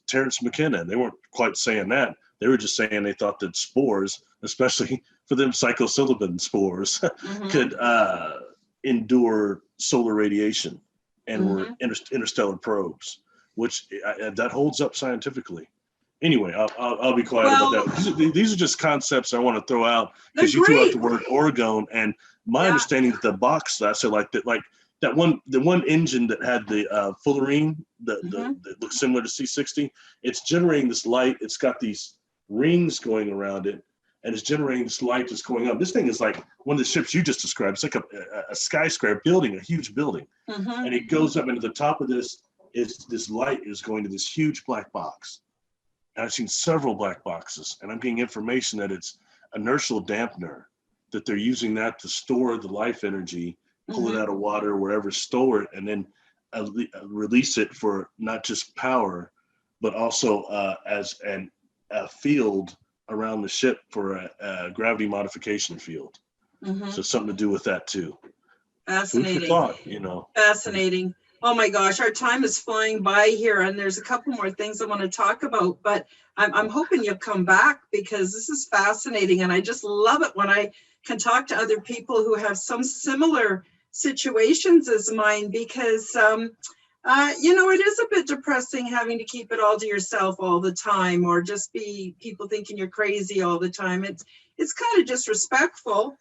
Terrence McKenna. They weren't quite saying that. They were just saying they thought that spores, especially for them psilocybin spores, could endure solar radiation and were interstellar probes, which that holds up scientifically. Anyway, I'll be quiet about that. These are just concepts I want to throw out because you threw out the word orgone, and my understanding that the box that the one engine that had the fullerene that looks similar to C60, it's generating this light. It's got these rings going around it, and it's generating this light that's going up. This thing is like one of the ships you just described. It's like a skyscraper building, a huge building, and it goes up into the top of this. This light is going to this huge black box. And I've seen several black boxes, and I'm getting information that it's inertial dampener, that they're using that to store the life energy, pull it out of water, wherever, store it, and then release it for not just power, but also as a field around the ship for a gravity modification field. So something to do with that too. Fascinating. Food for thought, you know. Fascinating. Oh my gosh, our time is flying by here, and there's a couple more things I want to talk about, but I'm hoping you'll come back because this is fascinating, and I just love it when I can talk to other people who have some similar situations as mine, because you know, it is a bit depressing having to keep it all to yourself all the time, or just be people thinking you're crazy all the time. It's kind of disrespectful.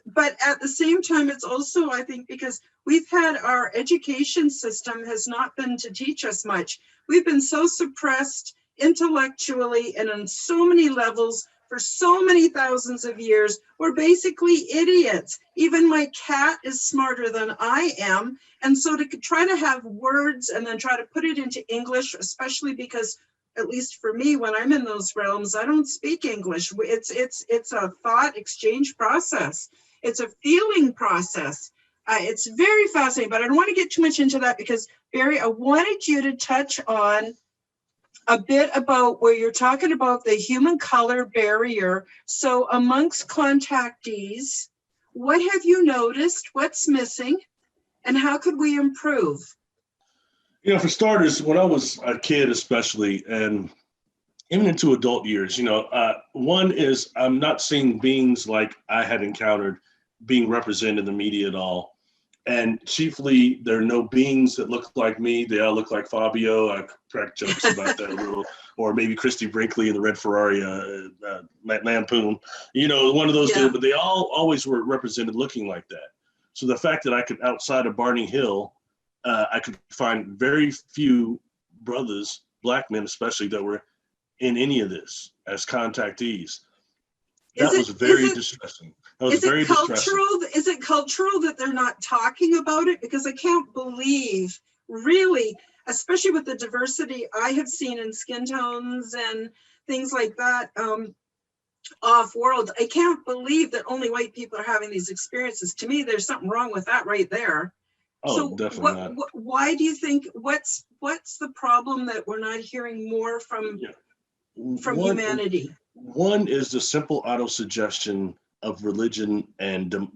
But at the same time, it's also, I think, because we've had our education system has not been to teach us much. We've been so suppressed intellectually and on so many levels for so many thousands of years. We're basically idiots. Even my cat is smarter than I am. And so to try to have words and then try to put it into English, especially because, at least for me, when I'm in those realms, I don't speak English. It's a thought exchange process. It's a feeling process. It's very fascinating, but I don't want to get too much into that because, Barry, I wanted you to touch on a bit about where you're talking about the human color barrier. So amongst contactees, what have you noticed? What's missing? And how could we improve? You know, for starters, when I was a kid, especially, and even into adult years, you know, one is I'm not seeing beings like I had encountered being represented in the media at all. And chiefly, there are no beings that look like me. They all look like Fabio. I crack jokes about that a little, or maybe Christy Brinkley in the Red Ferrari Lampoon. You know, one of those two, but they all always were represented looking like that. So the fact that I could, outside of Barney Hill, I could find very few brothers, black men especially, that were in any of this as contactees. That was very distressing. That was very distressing. Is it cultural that they're not talking about it? Because I can't believe, really, especially with the diversity I have seen in skin tones and things like that, off-world, I can't believe that only white people are having these experiences. To me, there's something wrong with that right there. Oh, so definitely not. Why do you think, what's the problem that we're not hearing more from humanity? One is the simple auto-suggestion of religion and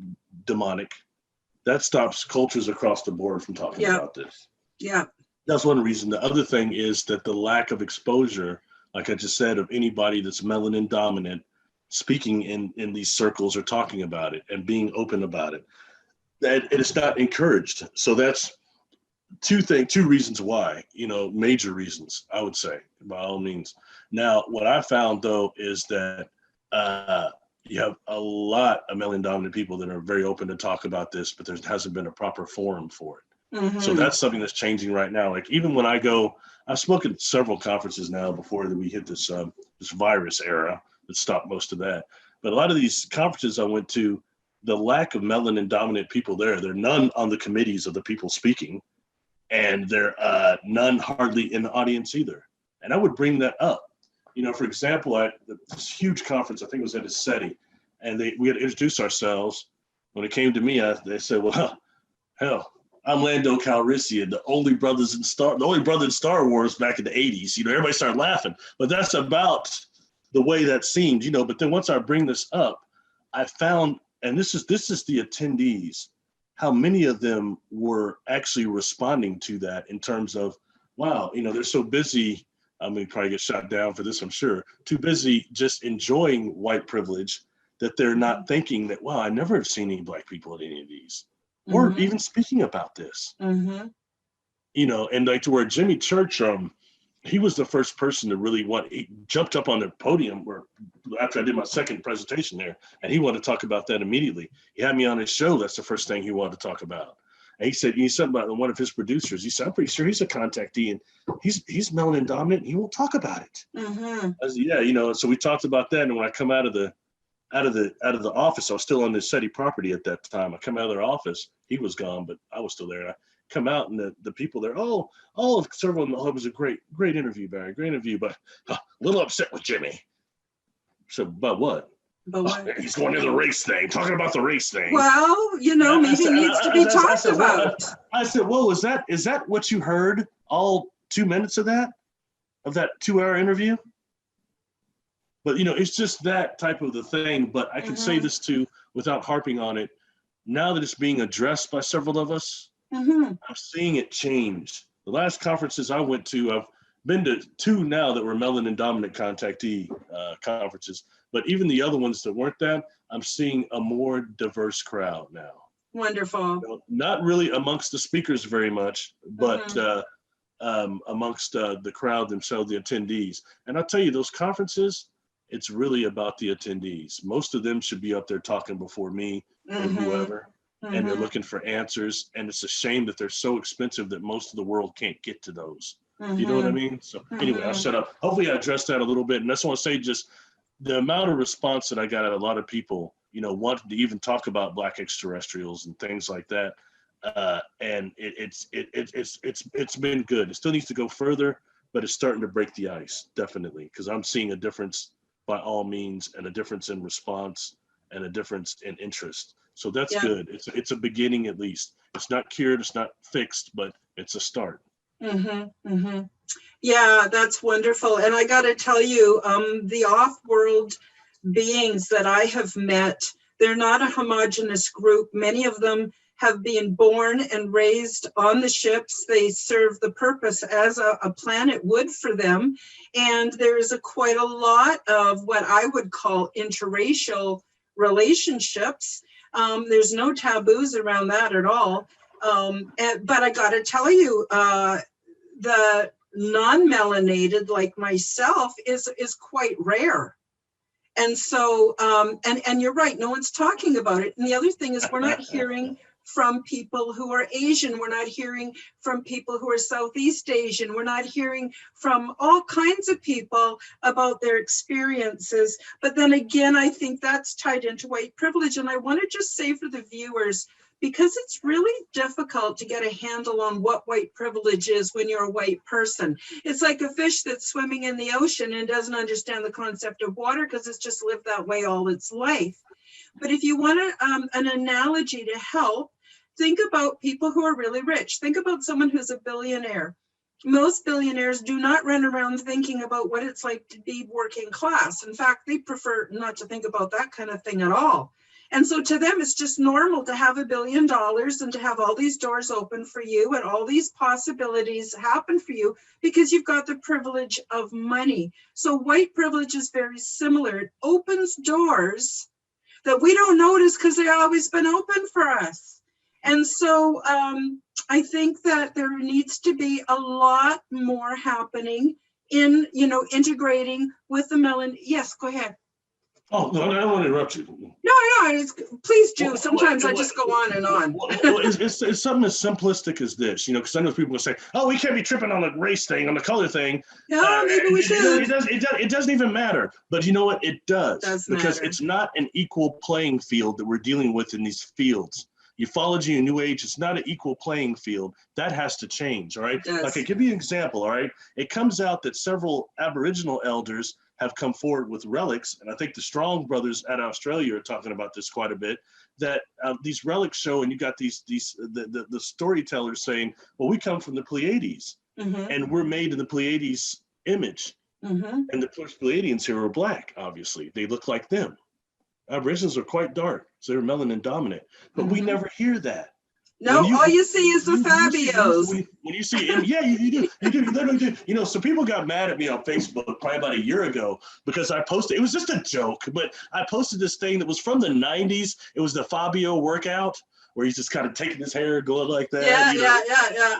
demonic. That stops cultures across the board from talking about this. Yeah. That's one reason. The other thing is that the lack of exposure, like I just said, of anybody that's melanin dominant speaking in these circles or talking about it and being open about it, that it is not encouraged. So that's two reasons why, you know, major reasons, I would say, by all means. Now, what I found, though, is that you have a lot of melanin dominant people that are very open to talk about this, but there hasn't been a proper forum for it. So that's something that's changing right now. Like, even when I've spoken at several conferences now before that we hit this virus era that stopped most of that. But a lot of these conferences I went to, the lack of melanin dominant people there are none on the committees of the people speaking, and there are none hardly in the audience either. And I would bring that up. You know, for example, at this huge conference, I think it was at SETI, and we had introduced ourselves. When it came to me, they said, well, hell, I'm Lando Calrissian, the only brother in Star Wars back in the 80s. You know, everybody started laughing. But that's about the way that seemed, you know. But then once I bring this up, I found, and this is the attendees, how many of them were actually responding to that in terms of, wow, you know, they're so busy. I'm going to probably get shot down for this, I'm sure. Too busy just enjoying white privilege that they're not thinking that, wow, I never have seen any Black people at any of these, or even speaking about this. You know, and like to where Jimmy Church, he was the first person to really he jumped up on the podium after I did my second presentation there, and he wanted to talk about that immediately. He had me on his show. That's the first thing he wanted to talk about. And he said about one of his producers, he said, I'm pretty sure he's a contactee and he's melanin dominant. He won't talk about it. I said, yeah, you know, so we talked about that. And when I come out of the office, I was still on the SETI property at that time. I come out of their office, he was gone, but I was still there. And I come out and the people there, several of them, it was a great interview, Barry, great interview, but a little upset with Jimmy. So, about what? He's going to the race thing, talking about the race thing. Well, you know, maybe it needs to be talked about. I said, whoa, is that what you heard all 2 minutes of that 2-hour interview? But, you know, it's just that type of the thing. But I can say this too, without harping on it, now that it's being addressed by several of us, I'm seeing it change. The last conferences I went to, I've been to 2 now that were melanin dominant contactee conferences. But even the other ones that weren't that, I'm seeing a more diverse crowd now. Wonderful. You know, not really amongst the speakers very much, but amongst the crowd themselves, the attendees. And I'll tell you, those conferences, it's really about the attendees. Most of them should be up there talking before me or whoever, and they're looking for answers. And it's a shame that they're so expensive that most of the world can't get to those. You know what I mean? So anyway, I'll shut up. Hopefully I addressed that a little bit. And that's what I want to say, just the amount of response that I got at a lot of people, you know, wanting to even talk about Black extraterrestrials and things like that. And it's been good. It still needs to go further, but it's starting to break the ice, definitely, because I'm seeing a difference by all means, and a difference in response and a difference in interest. So that's good. It's a beginning, at least. It's not cured, it's not fixed, but it's a start. Yeah, that's wonderful. And I got to tell you, the off-world beings that I have met, they're not a homogenous group. Many of them have been born and raised on the ships. They serve the purpose as a planet would for them. And there's quite a lot of what I would call interracial relationships. There's no taboos around that at all. But I got to tell you, the non-melanated like myself is quite rare. And so, and you're right, no one's talking about it. And the other thing is we're not hearing from people who are Asian. We're not hearing from people who are Southeast Asian. We're not hearing from all kinds of people about their experiences. But then again, I think that's tied into white privilege. And I want to just say for the viewers, because it's really difficult to get a handle on what white privilege is when you're a white person. It's like a fish that's swimming in the ocean and doesn't understand the concept of water because it's just lived that way all its life. But if you want an analogy to help, think about people who are really rich. Think about someone who's a billionaire. Most billionaires do not run around thinking about what it's like to be working class. In fact, they prefer not to think about that kind of thing at all. And so to them, it's just normal to have $1 billion and to have all these doors open for you and all these possibilities happen for you because you've got the privilege of money. So white privilege is very similar. It opens doors that we don't notice because they've always been open for us. And so I think that there needs to be a lot more happening in, integrating with the melanin. Yes, go ahead. Oh, no, I don't want to interrupt you. No, please do. Sometimes I just go on and on. It's something as simplistic as this, because I know people will say, oh, we can't be tripping on the race thing, on the color thing. No, maybe we should. It doesn't even matter. But you know what? It does. Because matter. It's not an equal playing field that we're dealing with in these fields. ufology and New Age, it's not an equal playing field. That has to change, all right? Yes. Like, I give you an example, all right? It comes out that several Aboriginal elders have come forward with relics, and I think the Strong brothers at Australia are talking about this quite a bit, that these relics show, and you got the storytellers saying, well, we come from the Pleiades, and we're made in the Pleiades image. And the Pleiadians here are black, obviously. They look like them. Aborigines are quite dark, so they're melanin dominant. But we never hear that. No, all you see is the Fabios. When you see him, yeah, you do, you literally do. You know, so people got mad at me on Facebook probably about a year ago because I posted, it was just a joke, but I posted this thing that was from the 90s. It was the Fabio workout where he's just kind of taking his hair, going like that. Yeah.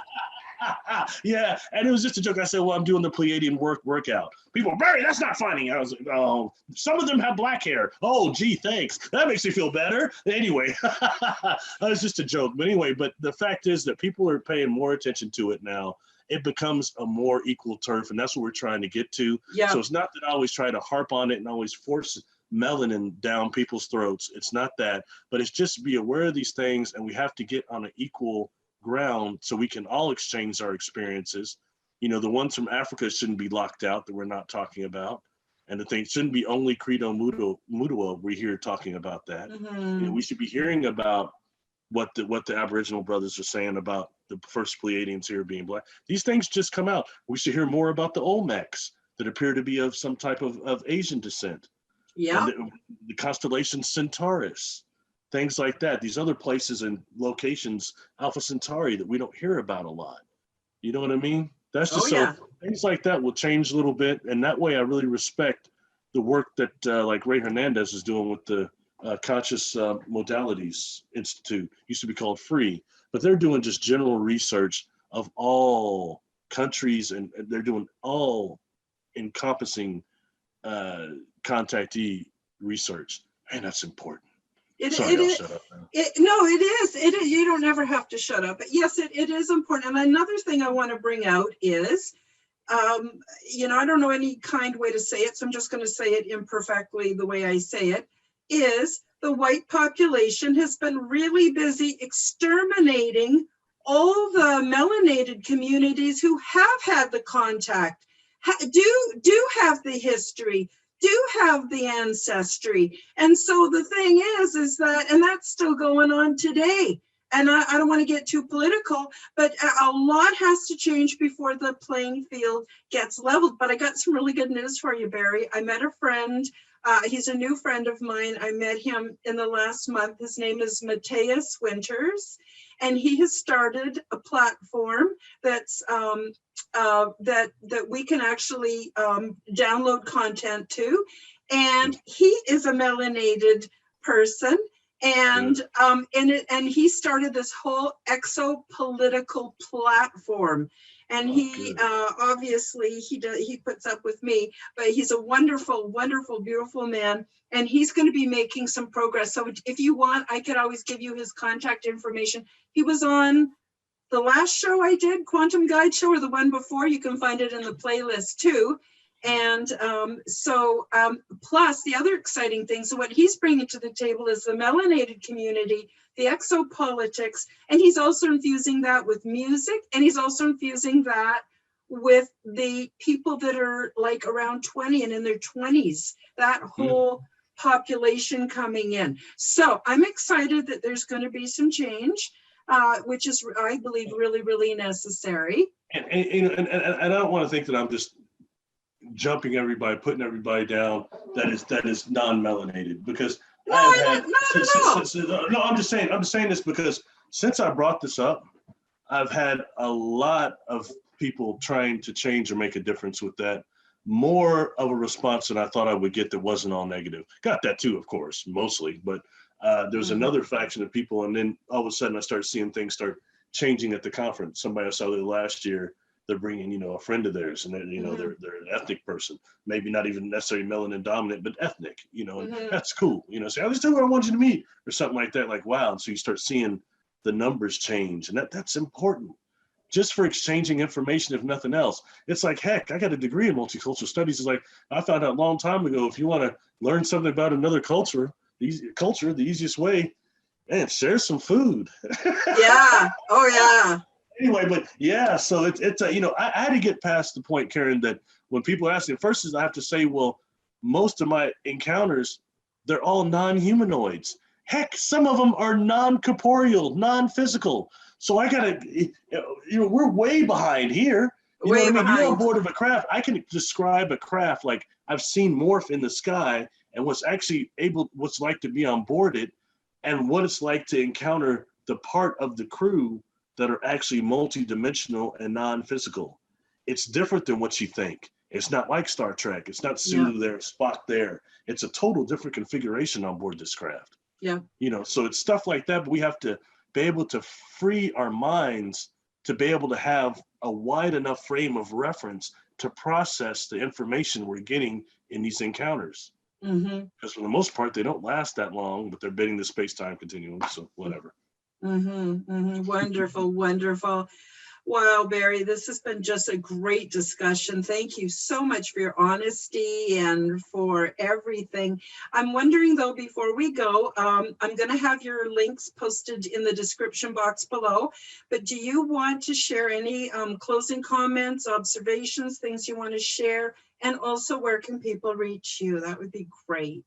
Yeah, and it was just a joke. I said, well, I'm doing the Pleiadian workout. People, Barry, that's not funny. I was like, oh, some of them have black hair. Oh, gee, thanks. That makes me feel better. Anyway, that was just a joke. But anyway, but the fact is that people are paying more attention to it now. It becomes a more equal turf, and that's what we're trying to get to. Yeah. So it's not that I always try to harp on it and always force melanin down people's throats. It's not that, but it's just be aware of these things, and we have to get on an equal ground so we can all exchange our experiences. You know, the ones from Africa shouldn't be locked out that we're not talking about, and the thing shouldn't be only Credo Mutua we're here talking about that. You know, we should be hearing about what the Aboriginal brothers are saying about the first Pleiadians here being black. These things just come out. We should hear more about the Olmecs that appear to be of some type of Asian descent. Yeah. And the constellation Centaurus. Things like that. These other places and locations, Alpha Centauri, that we don't hear about a lot. You know what I mean? That's just things like that will change a little bit. And that way I really respect the work that like Ray Hernandez is doing with the Conscious Modalities Institute. Used to be called FREE, but they're doing just general research of all countries, and they're doing all encompassing contactee research. And that's important. Sorry, I'll shut up now. It is. You don't ever have to shut up. But yes, it is important. And another thing I want to bring out is, you know, I don't know any kind way to say it, so I'm just going to say it imperfectly the way I say it, is the white population has been really busy exterminating all the melanated communities who have had the contact, do have the history, do have the ancestry. And so the thing is that, and that's still going on today. And I don't want to get too political, but a lot has to change before the playing field gets leveled. But I got some really good news for you, Barry. I met a friend. He's a new friend of mine. I met him in the last month. His name is Mateus Winters, and he has started a platform that's that we can actually download content to. And he is a melanated person. And he started this whole exopolitical platform, and he obviously he puts up with me, but he's a wonderful, beautiful man, and he's going to be making some progress. So if you want, I could always give you his contact information. He was on the last show I did, Quantum Guide Show, or the one before. You can find it in the playlist too. And plus the other exciting thing, so what he's bringing to the table is the melanated community, the exopolitics, and he's also infusing that with music, and he's also infusing that with the people that are like around 20 and in their 20s, that whole population coming in. So I'm excited that there's going to be some change, which is, I believe, really, really necessary. And I don't want to think that I'm just jumping everybody, putting everybody down that is non-melanated, because I'm just saying this because since I brought this up, I've had a lot of people trying to change or make a difference with that. More of a response than I thought I would get that wasn't all negative. Got that too, of course, mostly, but there's another faction of people, and then all of a sudden I start seeing things start changing at the conference. Somebody I saw there last year, they're bringing, a friend of theirs, and they're an ethnic person, maybe not even necessarily melanin dominant, but ethnic, and that's cool. Say, oh, this is who I want you to meet, or something like that. Like, wow. And so you start seeing the numbers change, and that's important, just for exchanging information, if nothing else. It's like, heck, I got a degree in multicultural studies. It's like, I found out a long time ago, if you want to learn something about another culture, the easiest way man, share some food. Yeah. Oh, yeah. Anyway, but yeah, so it's you know, I had to get past the point, Karen, that when people ask me, first is I have to say, well, most of my encounters, they're all non-humanoids. Heck, some of them are non-corporeal, non-physical. So I gotta, you know, we're way behind here. You know Way what I mean? You're on behind. board of a craft. I can describe a craft like I've seen morph in the sky and what's like to be on board it, and what it's like to encounter the part of the crew that are actually multi-dimensional and non-physical. It's different than what you think. It's not like Star Trek. It's not Sulu there, Spock there. It's a total different configuration on board this craft. Yeah. You know, so it's stuff like that, but we have to be able to free our minds to be able to have a wide enough frame of reference to process the information we're getting in these encounters. Because for the most part, they don't last that long, but they're bending the space-time continuum, so whatever. Wonderful, wonderful. Wow, Barry, this has been just a great discussion. Thank you so much for your honesty and for everything. I'm wondering though, before we go, I'm going to have your links posted in the description box below, but do you want to share any closing comments, observations, things you want to share? And also, where can people reach you? That would be great.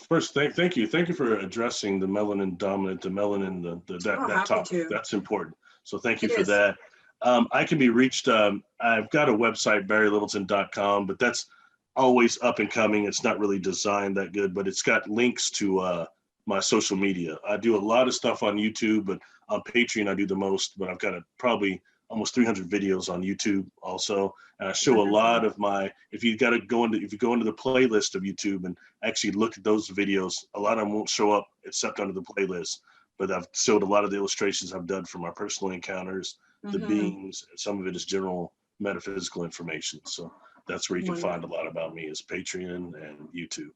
First, thank you. Thank you for addressing the melanin dominant, the melanin, that topic. That's important. So thank you for that. I can be reached. I've got a website, barrylittleton.com, but that's always up and coming. It's not really designed that good, but it's got links to my social media. I do a lot of stuff on YouTube, but on Patreon, I do the most, but I've got probably almost 300 videos on YouTube also. And I show a lot of if you go into the playlist of YouTube and actually look at those videos, a lot of them won't show up except under the playlist. But I've showed a lot of the illustrations I've done from my personal encounters, the beings, and some of it is general metaphysical information. So that's where you can find a lot about me, is Patreon and YouTube.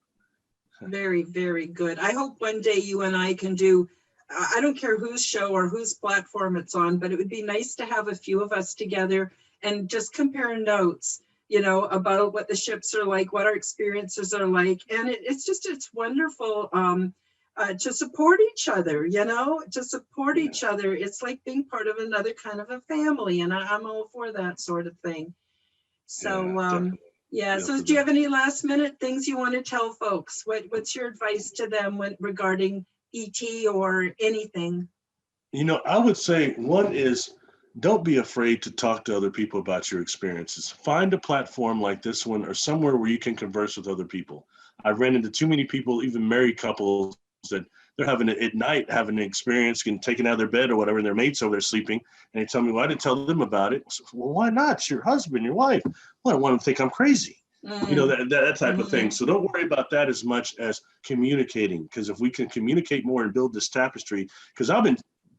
Very, very good. I hope one day you and I can do, I don't care whose show or whose platform it's on, but it would be nice to have a few of us together and just compare notes, you know, about what the ships are like, what our experiences are like. And it's wonderful. To support each other, you know, to support each other. It's like being part of another kind of a family, and I'm all for that sort of thing. So, so do you have any last minute things you want to tell folks? What's your advice to them regarding ET or anything? You know, I would say one is, don't be afraid to talk to other people about your experiences. Find a platform like this one or somewhere where you can converse with other people. I've ran into too many people, even married couples, that they're having an experience, getting taken out of their bed or whatever, and their mate's over there sleeping, and they tell me, well, I didn't tell them about it. So, well, why not? It's your husband, your wife. Well, I don't want them to think I'm crazy. You know, that type of thing. So don't worry about that as much as communicating, because if we can communicate more and build this tapestry, because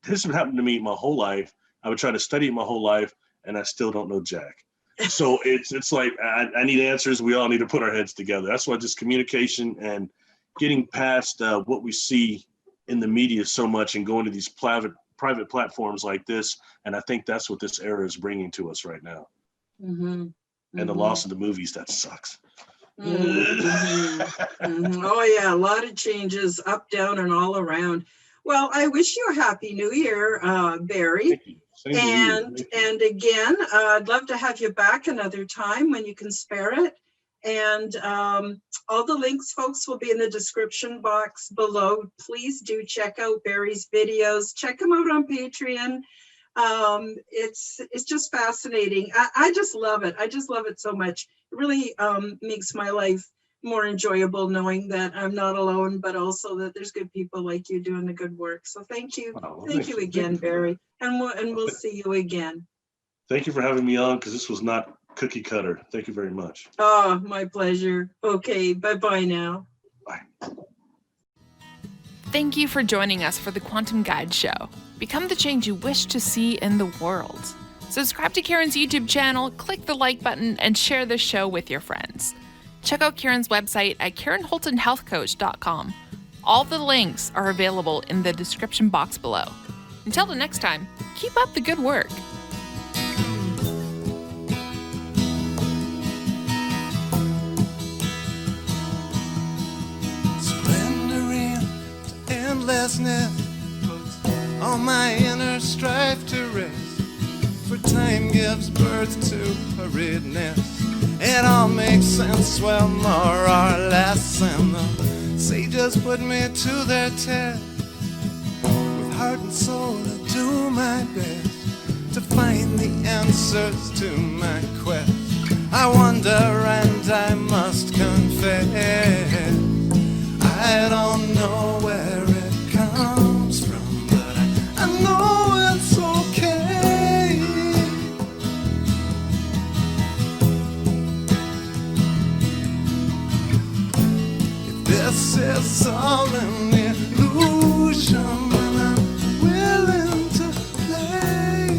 this has happened to me my whole life. I would try to study it my whole life, and I still don't know jack. So it's like, I need answers. We all need to put our heads together. That's why just communication and getting past what we see in the media so much and going to these private platforms like this. And I think that's what this era is bringing to us right now. And the loss of the movies, that sucks. Oh yeah, a lot of changes up, down, and all around. Well, I wish you a happy new year, Barry. And again, I'd love to have you back another time when you can spare it. And all the links, folks, will be in the description box below. Please do check out Barry's videos. Check him out on Patreon. It's just fascinating. I just love it. I just love it so much. It really makes my life more enjoyable knowing that I'm not alone, but also that there's good people like you doing the good work. So thank you. Thank you again, Barry. And we'll see you again. Thank you for having me on, because this was not cookie cutter. Thank you very much. Oh, my pleasure. Okay, bye-bye now. Bye. Thank you for joining us for the Quantum Guide Show. Become the change you wish to see in the world. Subscribe to Karen's YouTube channel, click the like button, and share this show with your friends. Check out Karen's website at KarenHoltonHealthCoach.com. All the links are available in the description box below. Until the next time, keep up the good work. Surrendering to endless restlessness puts all my inner strife to rest. For time gives birth to hurriedness. It all makes sense, well, more or less. And the sages put me to their test. With heart and soul, I do my best to find the answers to my quest. I wonder and I must confess, I don't know where it comes from, but I know it's okay. If this is all an illusion, then I'm willing to play.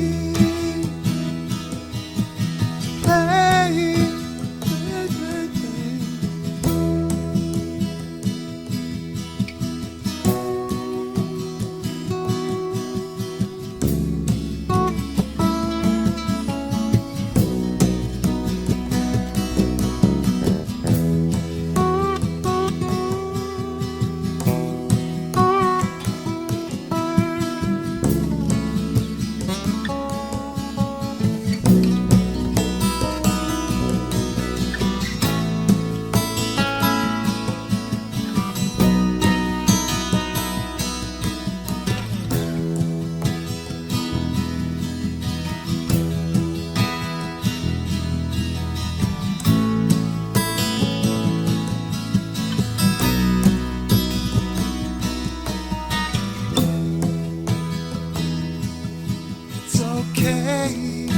It's okay.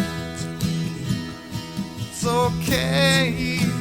It's okay.